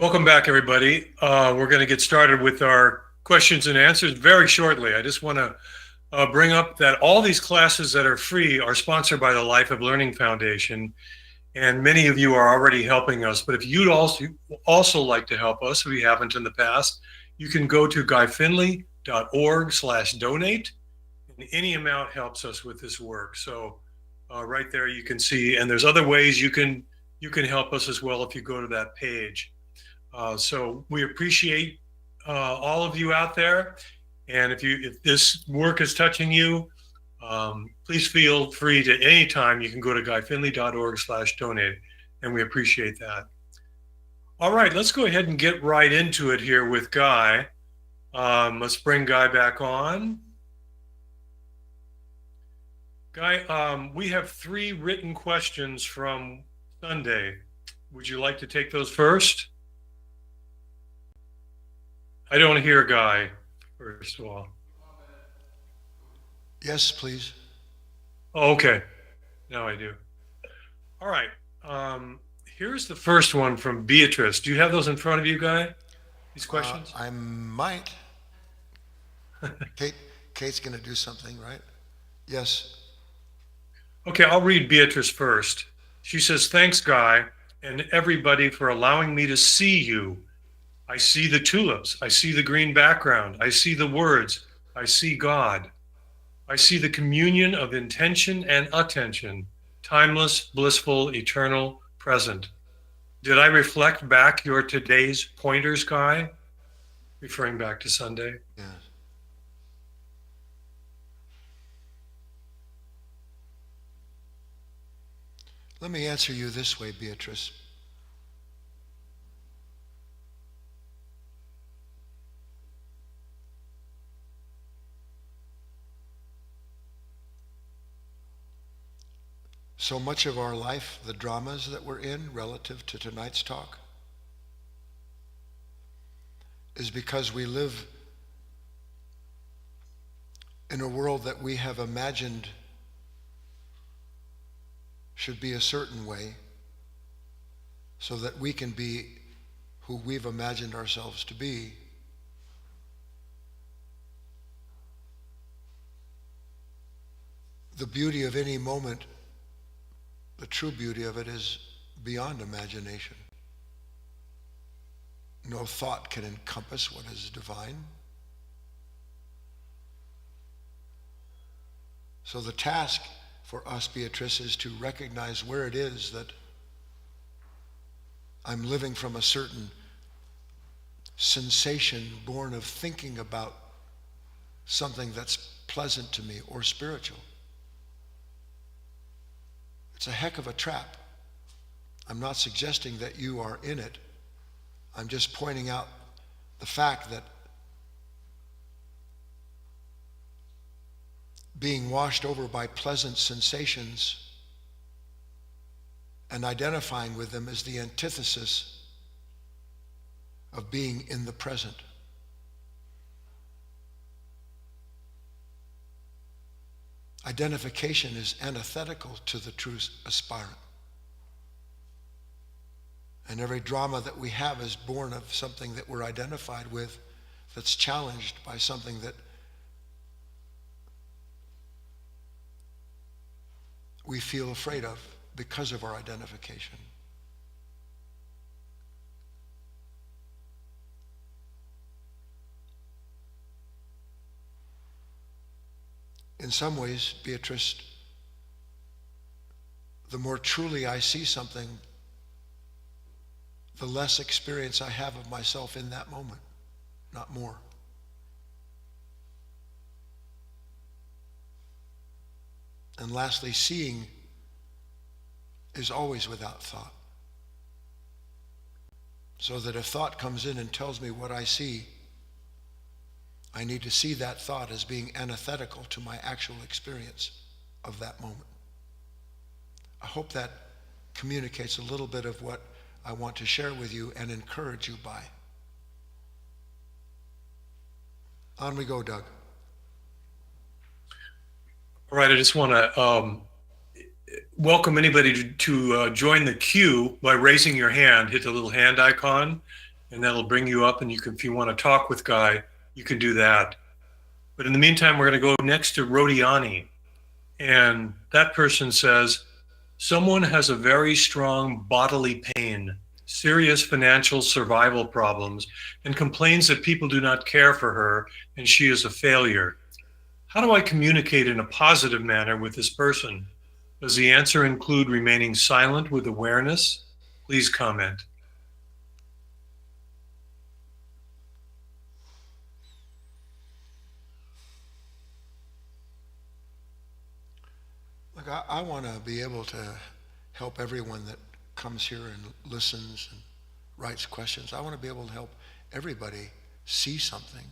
Welcome back, everybody. We're going to get started with our questions and answers very shortly. I just want to bring up that all these classes that are free are sponsored by the Life of Learning Foundation, and many of you are already helping us. But if you'd also like to help us, if you haven't in the past, you can go to guyfinley.org/donate, and any amount helps us with this work. So right there you can see, and there's other ways you can help us as well if you go to that page. So we appreciate all of you out there, and if this work is touching you, please feel free to anytime. You can go to guyfinley.org/donate, and we appreciate that. All right, let's go ahead and get right into it here with Guy. Let's bring Guy back on. Guy, we have 3 written questions from Sunday. Would you like to take those first? I don't hear Guy, first of all. Yes, please. Oh, okay. Now I do. All right. Here's the first one from Beatrice. Do you have those in front of you, Guy? These questions? I might. Kate's going to do something, right? Yes. Okay, I'll read Beatrice first. She says, "Thanks, Guy, and everybody for allowing me to see you. I see the tulips. I see the green background. I see the words. I see God. I see the communion of intention and attention, timeless, blissful, eternal, present. Did I reflect back your today's pointers, Guy?" Referring back to Sunday. Yes. Let me answer you this way, Beatrice. So much of our life, the dramas that we're in relative to tonight's talk, is because we live in a world that we have imagined should be a certain way so that we can be who we've imagined ourselves to be. The beauty of any moment, the true beauty of it, is beyond imagination. No thought can encompass what is divine. So the task for us, Beatrice, is to recognize where it is that I'm living from a certain sensation born of thinking about something that's pleasant to me or spiritual. It's a heck of a trap. I'm not suggesting that you are in it. I'm just pointing out the fact that being washed over by pleasant sensations and identifying with them is the antithesis of being in the present. Identification is antithetical to the true aspirant. And every drama that we have is born of something that we're identified with, that's challenged by something that we feel afraid of because of our identification. In some ways, Beatrice, the more truly I see something, the less experience I have of myself in that moment, not more. And lastly, seeing is always without thought. So that if thought comes in and tells me what I see, I need to see that thought as being antithetical to my actual experience of that moment. I hope that communicates a little bit of what I want to share with you and encourage you by. On we go, Doug. All right, I just want to welcome anybody to join the queue by raising your hand. Hit the little hand icon, and that'll bring you up. And you can, if you want to talk with Guy, you can do that. But in the meantime, we're going to go next to Rodiani. And that person says, someone has a very strong bodily pain, serious financial survival problems, and complains that people do not care for her and she is a failure. How do I communicate in a positive manner with this person? Does the answer include remaining silent with awareness? Please comment. Look, I want to be able to help everyone that comes here and listens and writes questions. I want to be able to help everybody see something.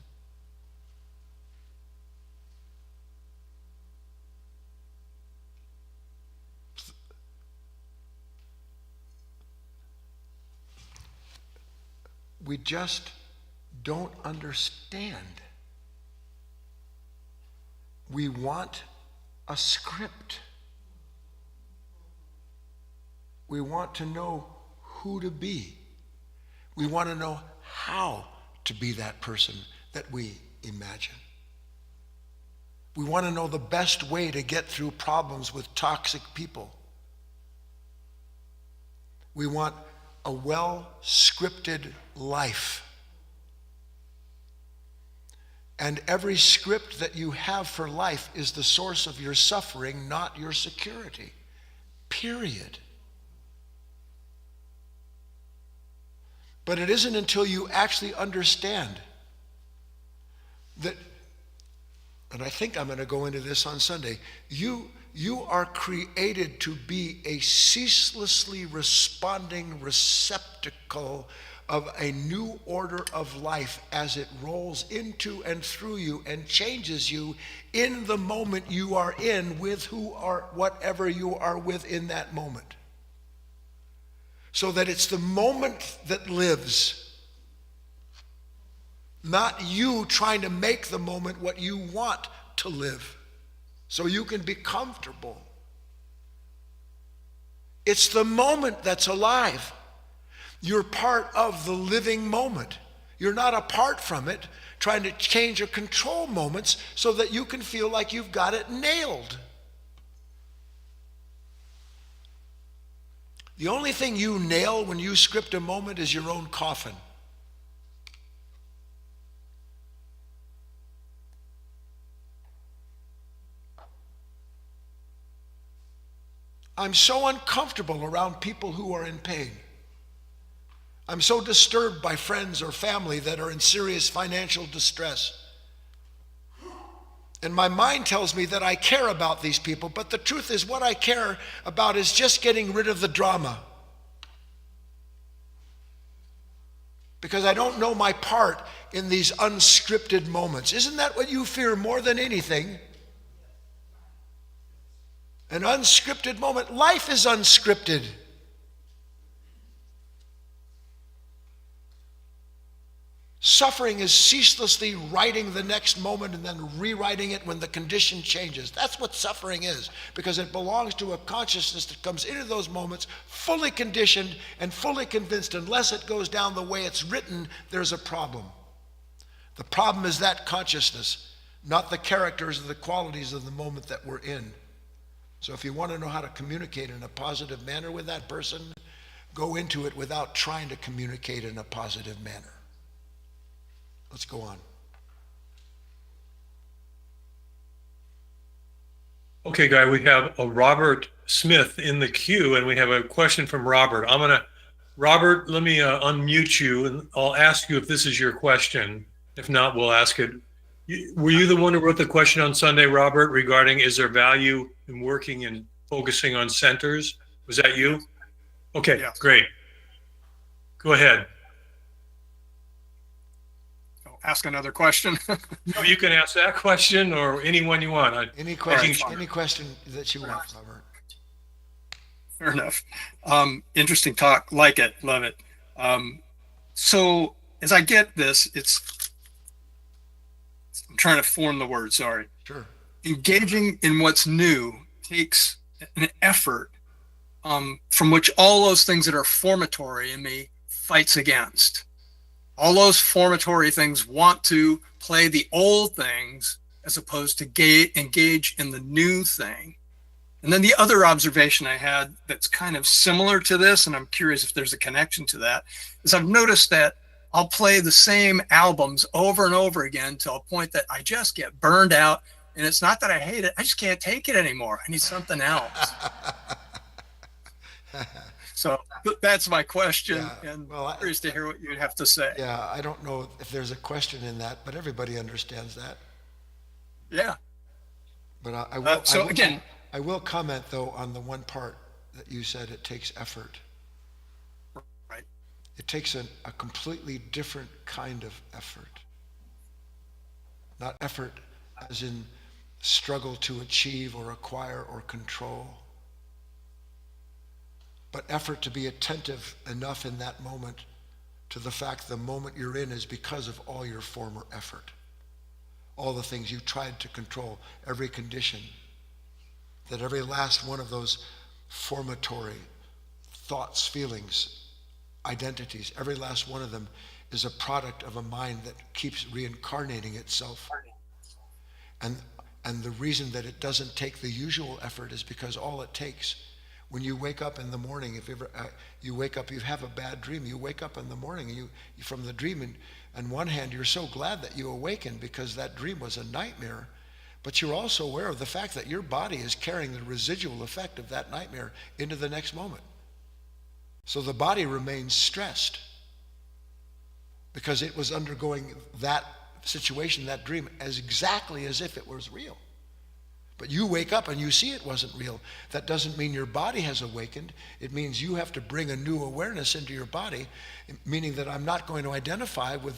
We just don't understand. We want a script. We want to know who to be. We want to know how to be that person that we imagine. We want to know the best way to get through problems with toxic people. We want a well-scripted life. And every script that you have for life is the source of your suffering, not your security. Period. But it isn't until you actually understand that, and I think I'm going to go into this on Sunday, you are created to be a ceaselessly responding receptacle of a new order of life as it rolls into and through you and changes you in the moment you are in with who or whatever you are with in that moment. So that it's the moment that lives, not you trying to make the moment what you want to live so you can be comfortable. It's the moment that's alive. You're part of the living moment. You're not apart from it, trying to change or control moments so that you can feel like you've got it nailed. The only thing you nail when you script a moment is your own coffin. I'm so uncomfortable around people who are in pain. I'm so disturbed by friends or family that are in serious financial distress. And my mind tells me that I care about these people, but the truth is what I care about is just getting rid of the drama. Because I don't know my part in these unscripted moments. Isn't that what you fear more than anything? An unscripted moment. Life is unscripted. Suffering is ceaselessly writing the next moment and then rewriting it when the condition changes. That's what suffering is, because it belongs to a consciousness that comes into those moments fully conditioned and fully convinced unless it goes down the way it's written, there's a problem. The problem is that consciousness, not the characters or the qualities of the moment that we're in. So if you want to know how to communicate in a positive manner with that person, go into it without trying to communicate in a positive manner. Let's go on. Okay, Guy, we have a Robert Smith in the queue, and we have a question from Robert. Robert, let me unmute you, and I'll ask you if this is your question. If not, we'll ask it. Were you the one who wrote the question on Sunday, Robert, regarding is there value in working and focusing on centers? Was that you? Okay, Yes. Great. Go ahead. Ask another question. No, you can ask that question or anyone you want. Any question that you want, Robert. Fair enough. Interesting talk. Like it. Love it. So as I get this, I'm trying to form the word, sorry. Sure. Engaging in what's new takes an effort from which all those things that are formatory in me fights against. All those formatory things want to play the old things as opposed to engage in the new thing. And then the other observation I had that's kind of similar to this, and I'm curious if there's a connection to that, is I've noticed that I'll play the same albums over and over again to a point that I just get burned out. And it's not that I hate it, I just can't take it anymore. I need something else. So that's my question, Yeah, and well, I'm curious to hear what you'd have to say. Yeah, I don't know if there's a question in that, but everybody understands that. Yeah. But I Again, I will comment though on the one part that you said it takes effort. right. It takes a completely different kind of effort. Not effort as in struggle to achieve or acquire or control, but effort to be attentive enough in that moment to the fact the moment you're in is because of all your former effort. All the things you tried to control, every condition, that every last one of those formatory thoughts, feelings, identities, every last one of them is a product of a mind that keeps reincarnating itself. And the reason that it doesn't take the usual effort is because all it takes, when you wake up in the morning, if ever you wake up, you have a bad dream, you wake up in the morning and you from the dream, and on one hand you're so glad that you awakened because that dream was a nightmare, but you're also aware of the fact that your body is carrying the residual effect of that nightmare into the next moment. So the body remains stressed because it was undergoing that situation, that dream, as exactly as if it was real. But you wake up and you see it wasn't real. That doesn't mean your body has awakened. It means you have to bring a new awareness into your body, meaning that I'm not going to identify with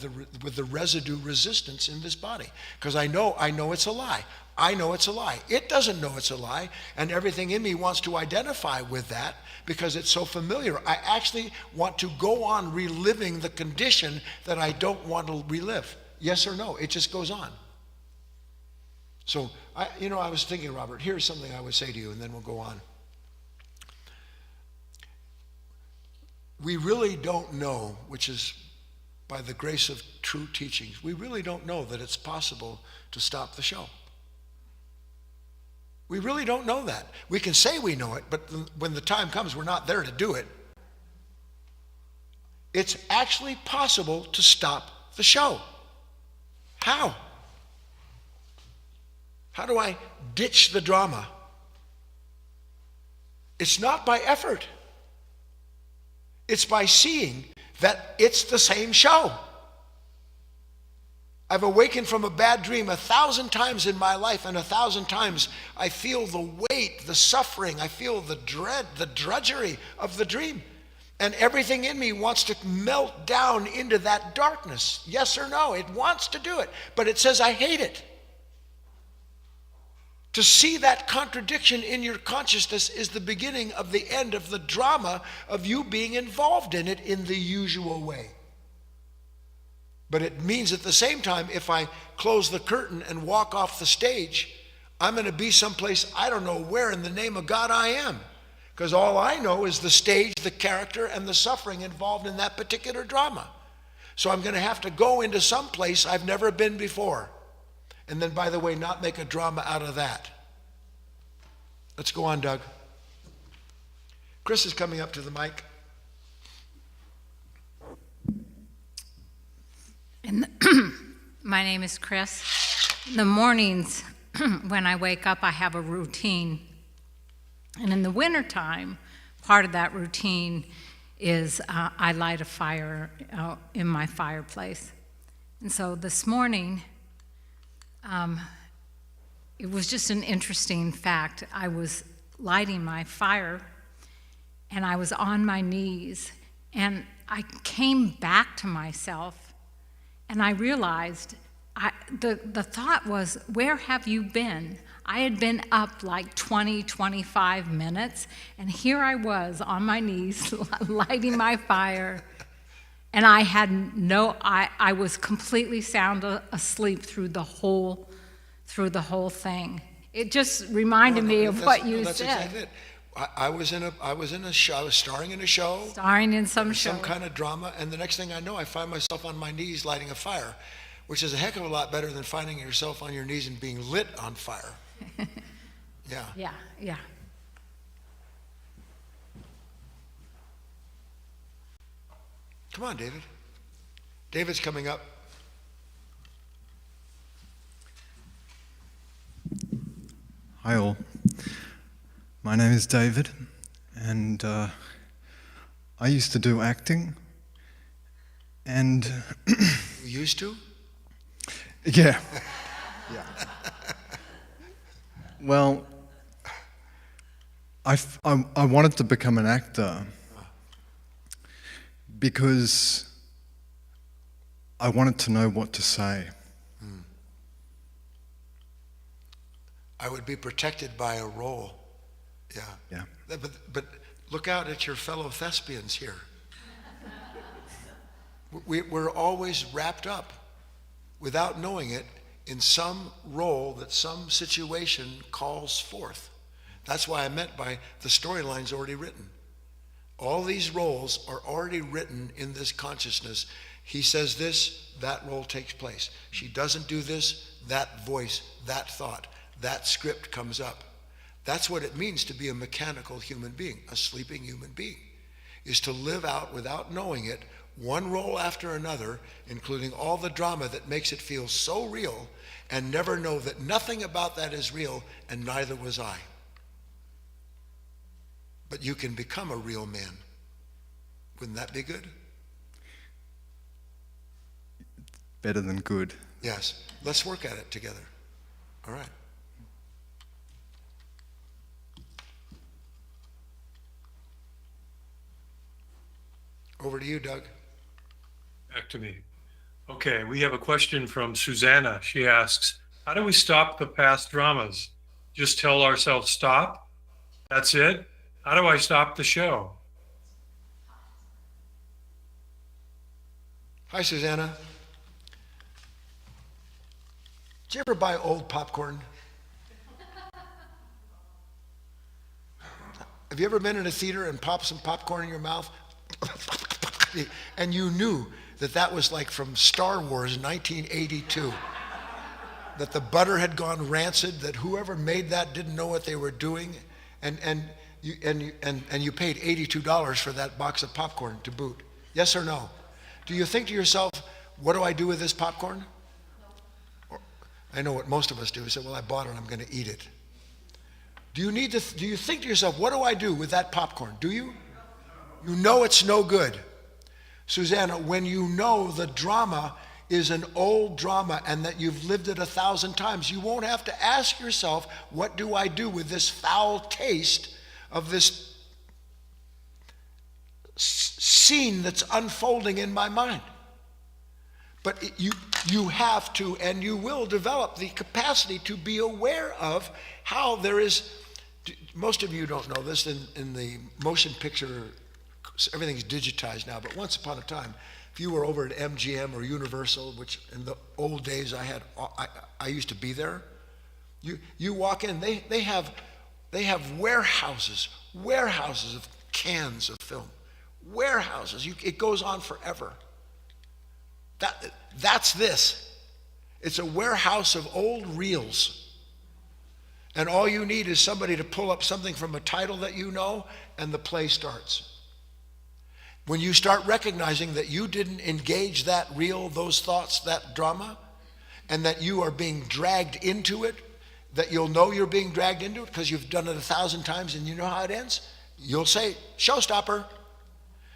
the residue resistance in this body, because I know it's a lie. I know it's a lie. It doesn't know it's a lie, and everything in me wants to identify with that because it's so familiar. I actually want to go on reliving the condition that I don't want to relive. Yes or no? It just goes on. So, I was thinking, Robert, here's something I would say to you, and then we'll go on. We really don't know, which is by the grace of true teachings, we really don't know that it's possible to stop the show. We really don't know that. We can say we know it, but when the time comes, we're not there to do it. It's actually possible to stop the show. How? How do I ditch the drama? It's not by effort. It's by seeing that it's the same show. I've awakened from a bad dream 1,000 times in my life, and 1,000 times I feel the weight, the suffering, I feel the dread, the drudgery of the dream. And everything in me wants to melt down into that darkness. Yes or no? It wants to do it, but it says I hate it. To see that contradiction in your consciousness is the beginning of the end of the drama of you being involved in it in the usual way. But it means at the same time, if I close the curtain and walk off the stage, I'm going to be someplace I don't know where in the name of God I am. Because all I know is the stage, the character, and the suffering involved in that particular drama. So I'm going to have to go into some place I've never been before. And then, by the way, not make a drama out of that. Let's go on, Doug. Chris is coming up to the mic. My name is Chris. In the mornings, when I wake up, I have a routine. And in the wintertime, part of that routine is I light a fire in my fireplace. And so this morning, it was just an interesting fact. I was lighting my fire, and I was on my knees, and I came back to myself, and I realized the thought was, where have you been? I had been up like 25 minutes, and here I was on my knees lighting my fire, and I was completely sound asleep through the whole thing. It just reminded me of what you said. Exactly it. I was in a show. I was starring in a show, Starring in some show. some kind of drama, and the next thing I know, I find myself on my knees lighting a fire, which is a heck of a lot better than finding yourself on your knees and being lit on fire. Yeah. Yeah, yeah. Come on, David. David's coming up. Hi all. My name is David, and I used to do acting, and You used to? yeah, yeah. Well, I wanted to become an actor because I wanted to know what to say. I would be protected by a role. Yeah. Yeah. But look out at your fellow thespians here. We're always wrapped up, without knowing it, in some role that some situation calls forth. That's why I meant by the storyline's already written. All these roles are already written in this consciousness. He says this, that role takes place. She doesn't do this, that voice, that thought, that script comes up. That's what it means to be a mechanical human being, a sleeping human being, is to live out without knowing it, one role after another, including all the drama that makes it feel so real, and never know that nothing about that is real, and neither was I. But you can become a real man. Wouldn't that be good? Better than good. Yes. Let's work at it together. All right. Over to you, Doug. Back to me. Okay, we have a question from Susanna. She asks, how do we stop the past dramas? Just tell ourselves stop? That's it? How do I stop the show? Hi, Susanna. Did you ever buy old popcorn? Have you ever been in a theater and popped some popcorn in your mouth? And you knew that that was like from Star Wars 1982. That the butter had gone rancid, that whoever made that didn't know what they were doing, and you paid $82 for that box of popcorn to boot. Yes or no? Do you think to yourself, what do I do with this popcorn? Or, I know what most of us do. We say, well, I bought it, I'm going to eat it. Do you think to yourself, what do I do with that popcorn? Do you? You know it's no good. Susanna, when you know the drama is an old drama and that you've lived it 1,000 times, you won't have to ask yourself, what do I do with this foul taste of this scene that's unfolding in my mind? But you have to, and you will develop the capacity to be aware of how there is, most of you don't know this, in the motion picture, everything's digitized now, but once upon a time, if you were over at MGM or Universal, which in the old days I used to be there, you walk in, they have warehouses of cans of film, warehouses. It goes on forever. That's this. It's a warehouse of old reels. And all you need is somebody to pull up something from a title that you know, and the play starts. When you start recognizing that you didn't engage that reel, those thoughts, that drama, and that you are being dragged into it, that you'll know you're being dragged into it because you've done it 1,000 times and you know how it ends, you'll say, showstopper.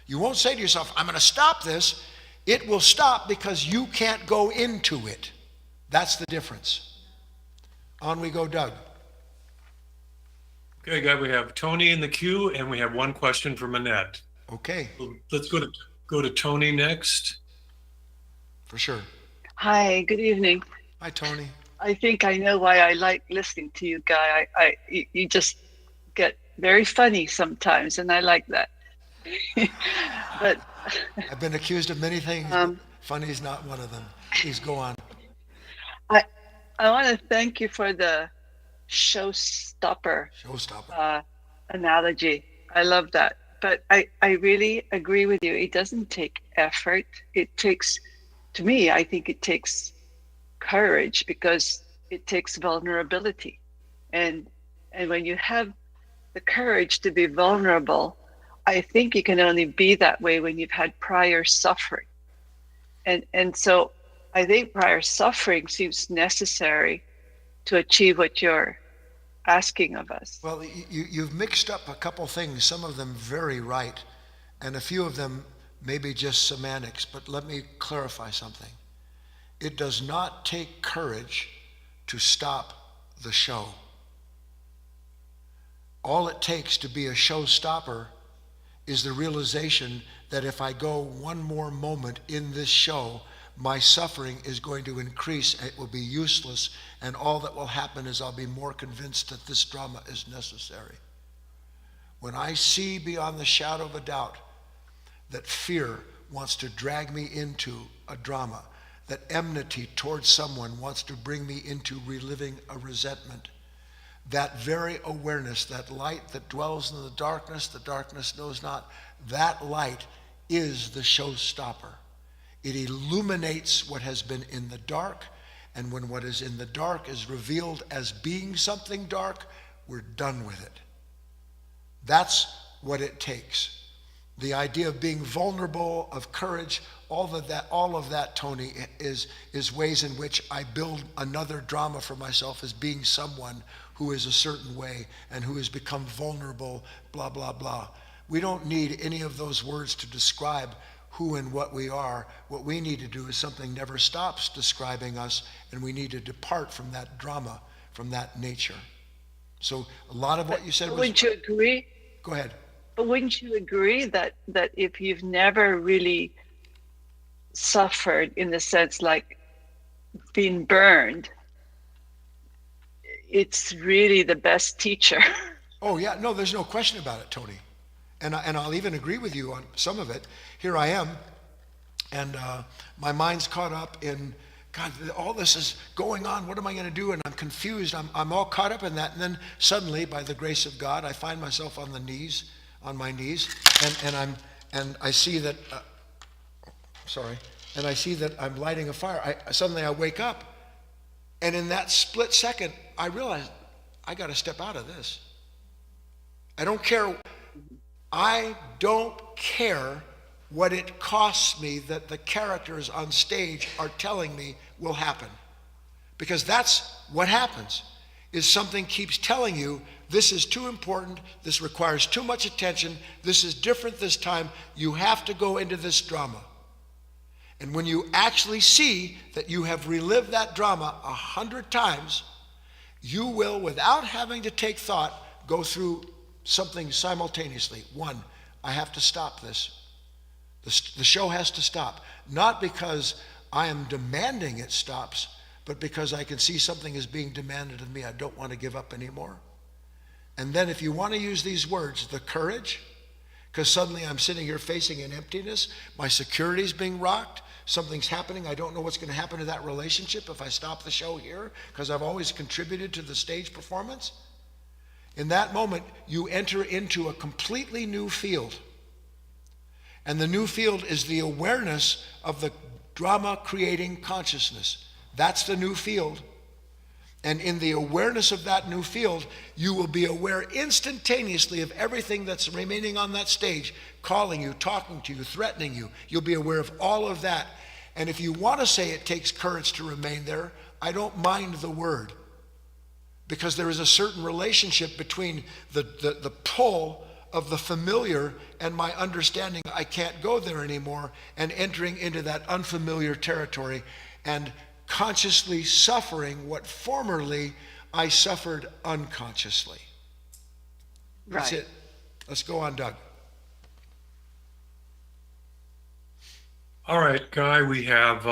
You won't say to yourself, I'm going to stop this. It will stop because you can't go into it. That's the difference. On we go, Doug. Okay, guy, we have Tony in the queue, and we have one question from Annette. Okay, Let's go to Tony next. for sure. Hi, good evening. Hi, Tony. I think I know why I like listening to you, Guy. You just get very funny sometimes, and I like that. But I've been accused of many things, but funny is not one of them. Please go on. I want to thank you for the showstopper. Showstopper. analogy. I love that. But I really agree with you. It doesn't take effort. It takes, to me, I think it takes courage, because it takes vulnerability. And when you have the courage to be vulnerable, I think you can only be that way when you've had prior suffering. And so I think prior suffering seems necessary to achieve what you're asking of us. Well, you've mixed up a couple things, some of them very right, and a few of them maybe just semantics, but let me clarify something. It does not take courage to stop the show. All it takes to be a showstopper is the realization that if I go one more moment in this show, my suffering is going to increase, it will be useless, and all that will happen is I'll be more convinced that this drama is necessary. When I see beyond the shadow of a doubt that fear wants to drag me into a drama, that enmity towards someone wants to bring me into reliving a resentment, that very awareness, that light that dwells in the darkness knows not, that light is the showstopper. It illuminates what has been in the dark, and when what is in the dark is revealed as being something dark, we're done with it. That's what it takes. The idea of being vulnerable, of courage, all of that, Tony, is ways in which I build another drama for myself as being someone who is a certain way and who has become vulnerable, blah, blah, blah. We don't need any of those words to describe who and what we are. What we need to do is something never stops describing us, and we need to depart from that drama, from that nature. So a lot of what you said was... Wouldn't you agree? Go ahead. But wouldn't you agree that if you've never really suffered, in the sense like been burned, it's really the best teacher? Oh yeah, no, there's no question about it, Tony. And I'll even agree with you on some of it. Here I am, and my mind's caught up in, God, all this is going on. What am I going to do? And I'm confused. I'm all caught up in that. And then suddenly, by the grace of God, I find myself on my knees, and I see that. And I see that I'm lighting a fire. Suddenly I wake up, and in that split second, I realize I got to step out of this. I don't care what it costs me that the characters on stage are telling me will happen. Because that's what happens, is something keeps telling you, this is too important, this requires too much attention, this is different this time, you have to go into this drama. And when you actually see that you have relived that drama 100 times, you will, without having to take thought, go through something simultaneously. One, I have to stop this. The show has to stop. Not because I am demanding it stops, but because I can see something is being demanded of me. I don't want to give up anymore. And then if you want to use these words, the courage, because suddenly I'm sitting here facing an emptiness, my security's being rocked, something's happening, I don't know what's going to happen to that relationship if I stop the show here, because I've always contributed to the stage performance. In that moment, you enter into a completely new field. And the new field is the awareness of the drama-creating consciousness. That's the new field. And in the awareness of that new field, you will be aware instantaneously of everything that's remaining on that stage, calling you, talking to you, threatening you. You'll be aware of all of that. And if you want to say it takes courage to remain there, I don't mind the word. Because there is a certain relationship between the pull of the familiar and my understanding I can't go there anymore, and entering into that unfamiliar territory and consciously suffering what formerly I suffered unconsciously. That's it. Let's go on, Doug. All right, Guy, we have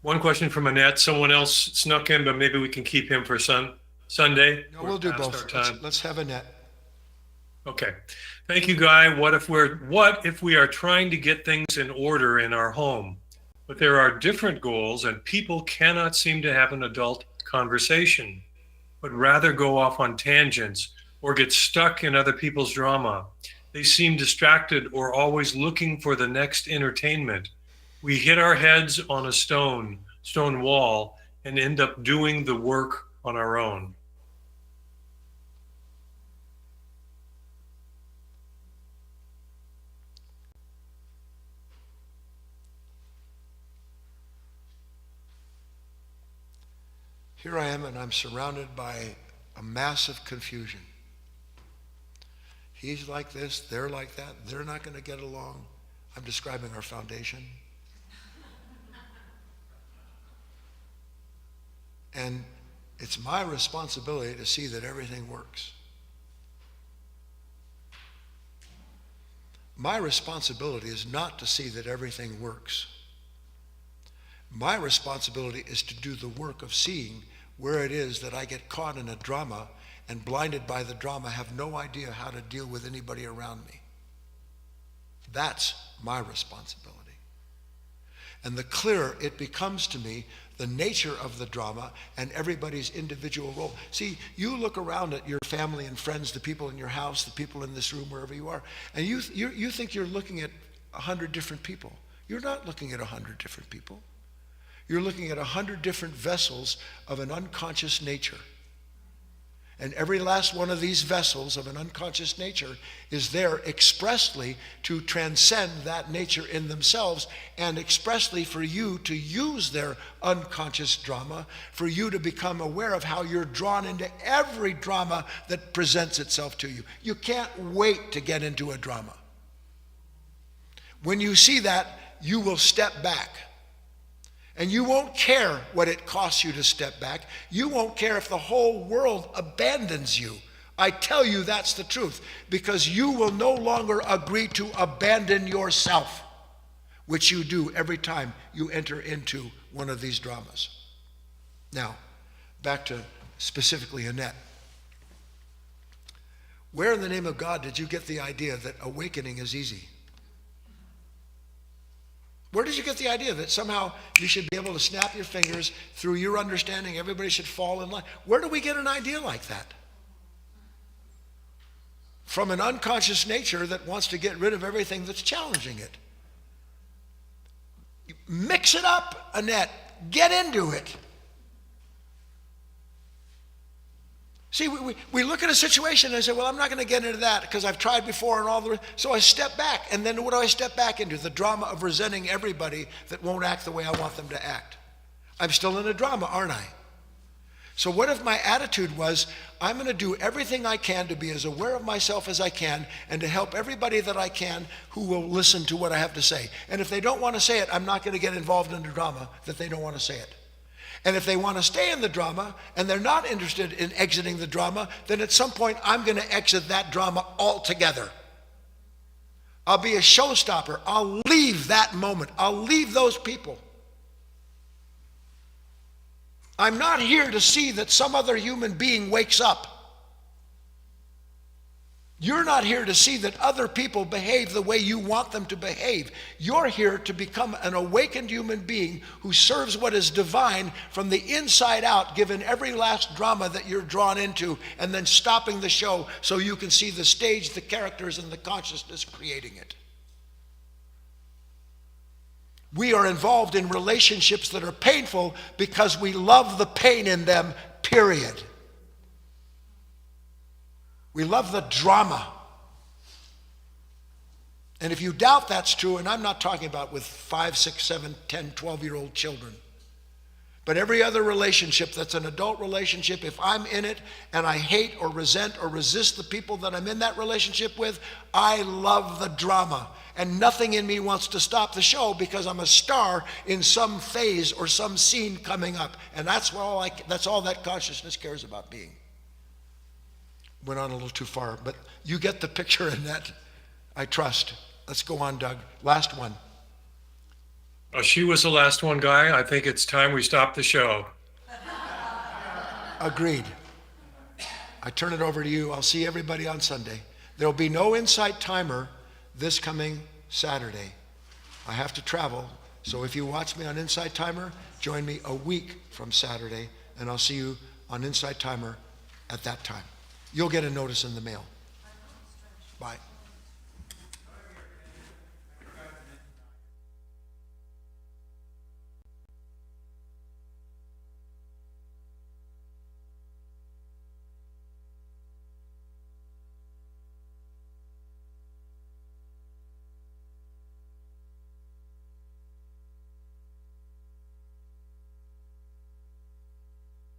one question from Annette. Someone else snuck in, but maybe we can keep him for Sunday. No, we'll do both. Let's have Annette. Okay. Thank you, Guy. What if we are trying to get things in order in our home, but there are different goals and people cannot seem to have an adult conversation, but rather go off on tangents or get stuck in other people's drama. They seem distracted or always looking for the next entertainment. We hit our heads on a stone wall and end up doing the work on our own. Here I am, and I'm surrounded by a massive confusion. He's like this, they're like that, they're not going to get along. I'm describing our foundation. And it's my responsibility to see that everything works. My responsibility is not to see that everything works. My responsibility is to do the work of seeing where it is that I get caught in a drama and blinded by the drama, have no idea how to deal with anybody around me. That's my responsibility. And the clearer it becomes to me, the nature of the drama and everybody's individual role. See, you look around at your family and friends, the people in your house, the people in this room, wherever you are, and you think you're looking at 100 different people. You're not looking at 100 different people. You're looking at 100 different vessels of an unconscious nature. And every last one of these vessels of an unconscious nature is there expressly to transcend that nature in themselves, and expressly for you to use their unconscious drama, for you to become aware of how you're drawn into every drama that presents itself to you. You can't wait to get into a drama. When you see that, you will step back. And you won't care what it costs you to step back. You won't care if the whole world abandons you. I tell you that's the truth, because you will no longer agree to abandon yourself, which you do every time you enter into one of these dramas. Now, back to specifically Annette. Where in the name of God did you get the idea that awakening is easy? Where did you get the idea that somehow you should be able to snap your fingers, through your understanding, everybody should fall in line? Where do we get an idea like that? From an unconscious nature that wants to get rid of everything that's challenging it. Mix it up, Annette. Get into it. See, we look at a situation and I say, well, I'm not going to get into that because I've tried before and all the rest. So I step back. And then what do I step back into? The drama of resenting everybody that won't act the way I want them to act. I'm still in a drama, aren't I? So what if my attitude was, I'm going to do everything I can to be as aware of myself as I can and to help everybody that I can who will listen to what I have to say. And if they don't want to say it, I'm not going to get involved in the drama that they don't want to say it. And if they want to stay in the drama and they're not interested in exiting the drama, then at some point I'm going to exit that drama altogether. I'll be a showstopper. I'll leave that moment. I'll leave those people. I'm not here to see that some other human being wakes up. You're not here to see that other people behave the way you want them to behave. You're here to become an awakened human being who serves what is divine from the inside out, given every last drama that you're drawn into, and then stopping the show so you can see the stage, the characters, and the consciousness creating it. We are involved in relationships that are painful because we love the pain in them, period. We love the drama. And if you doubt that's true, and I'm not talking about with 5, 6, 7, 10, 12-year-old children, but every other relationship that's an adult relationship, if I'm in it and I hate or resent or resist the people that I'm in that relationship with, I love the drama. And nothing in me wants to stop the show because I'm a star in some phase or some scene coming up. And that's all that consciousness cares about being. Went on a little too far, but you get the picture in that, I trust. Let's go on, Doug. Last one. She was the last one, Guy. I think it's time we stop the show. Agreed. I turn it over to you. I'll see everybody on Sunday. There'll be no Insight Timer this coming Saturday. I have to travel, so if you watch me on Insight Timer, join me a week from Saturday, and I'll see you on Insight Timer at that time. You'll get a notice in the mail. Bye.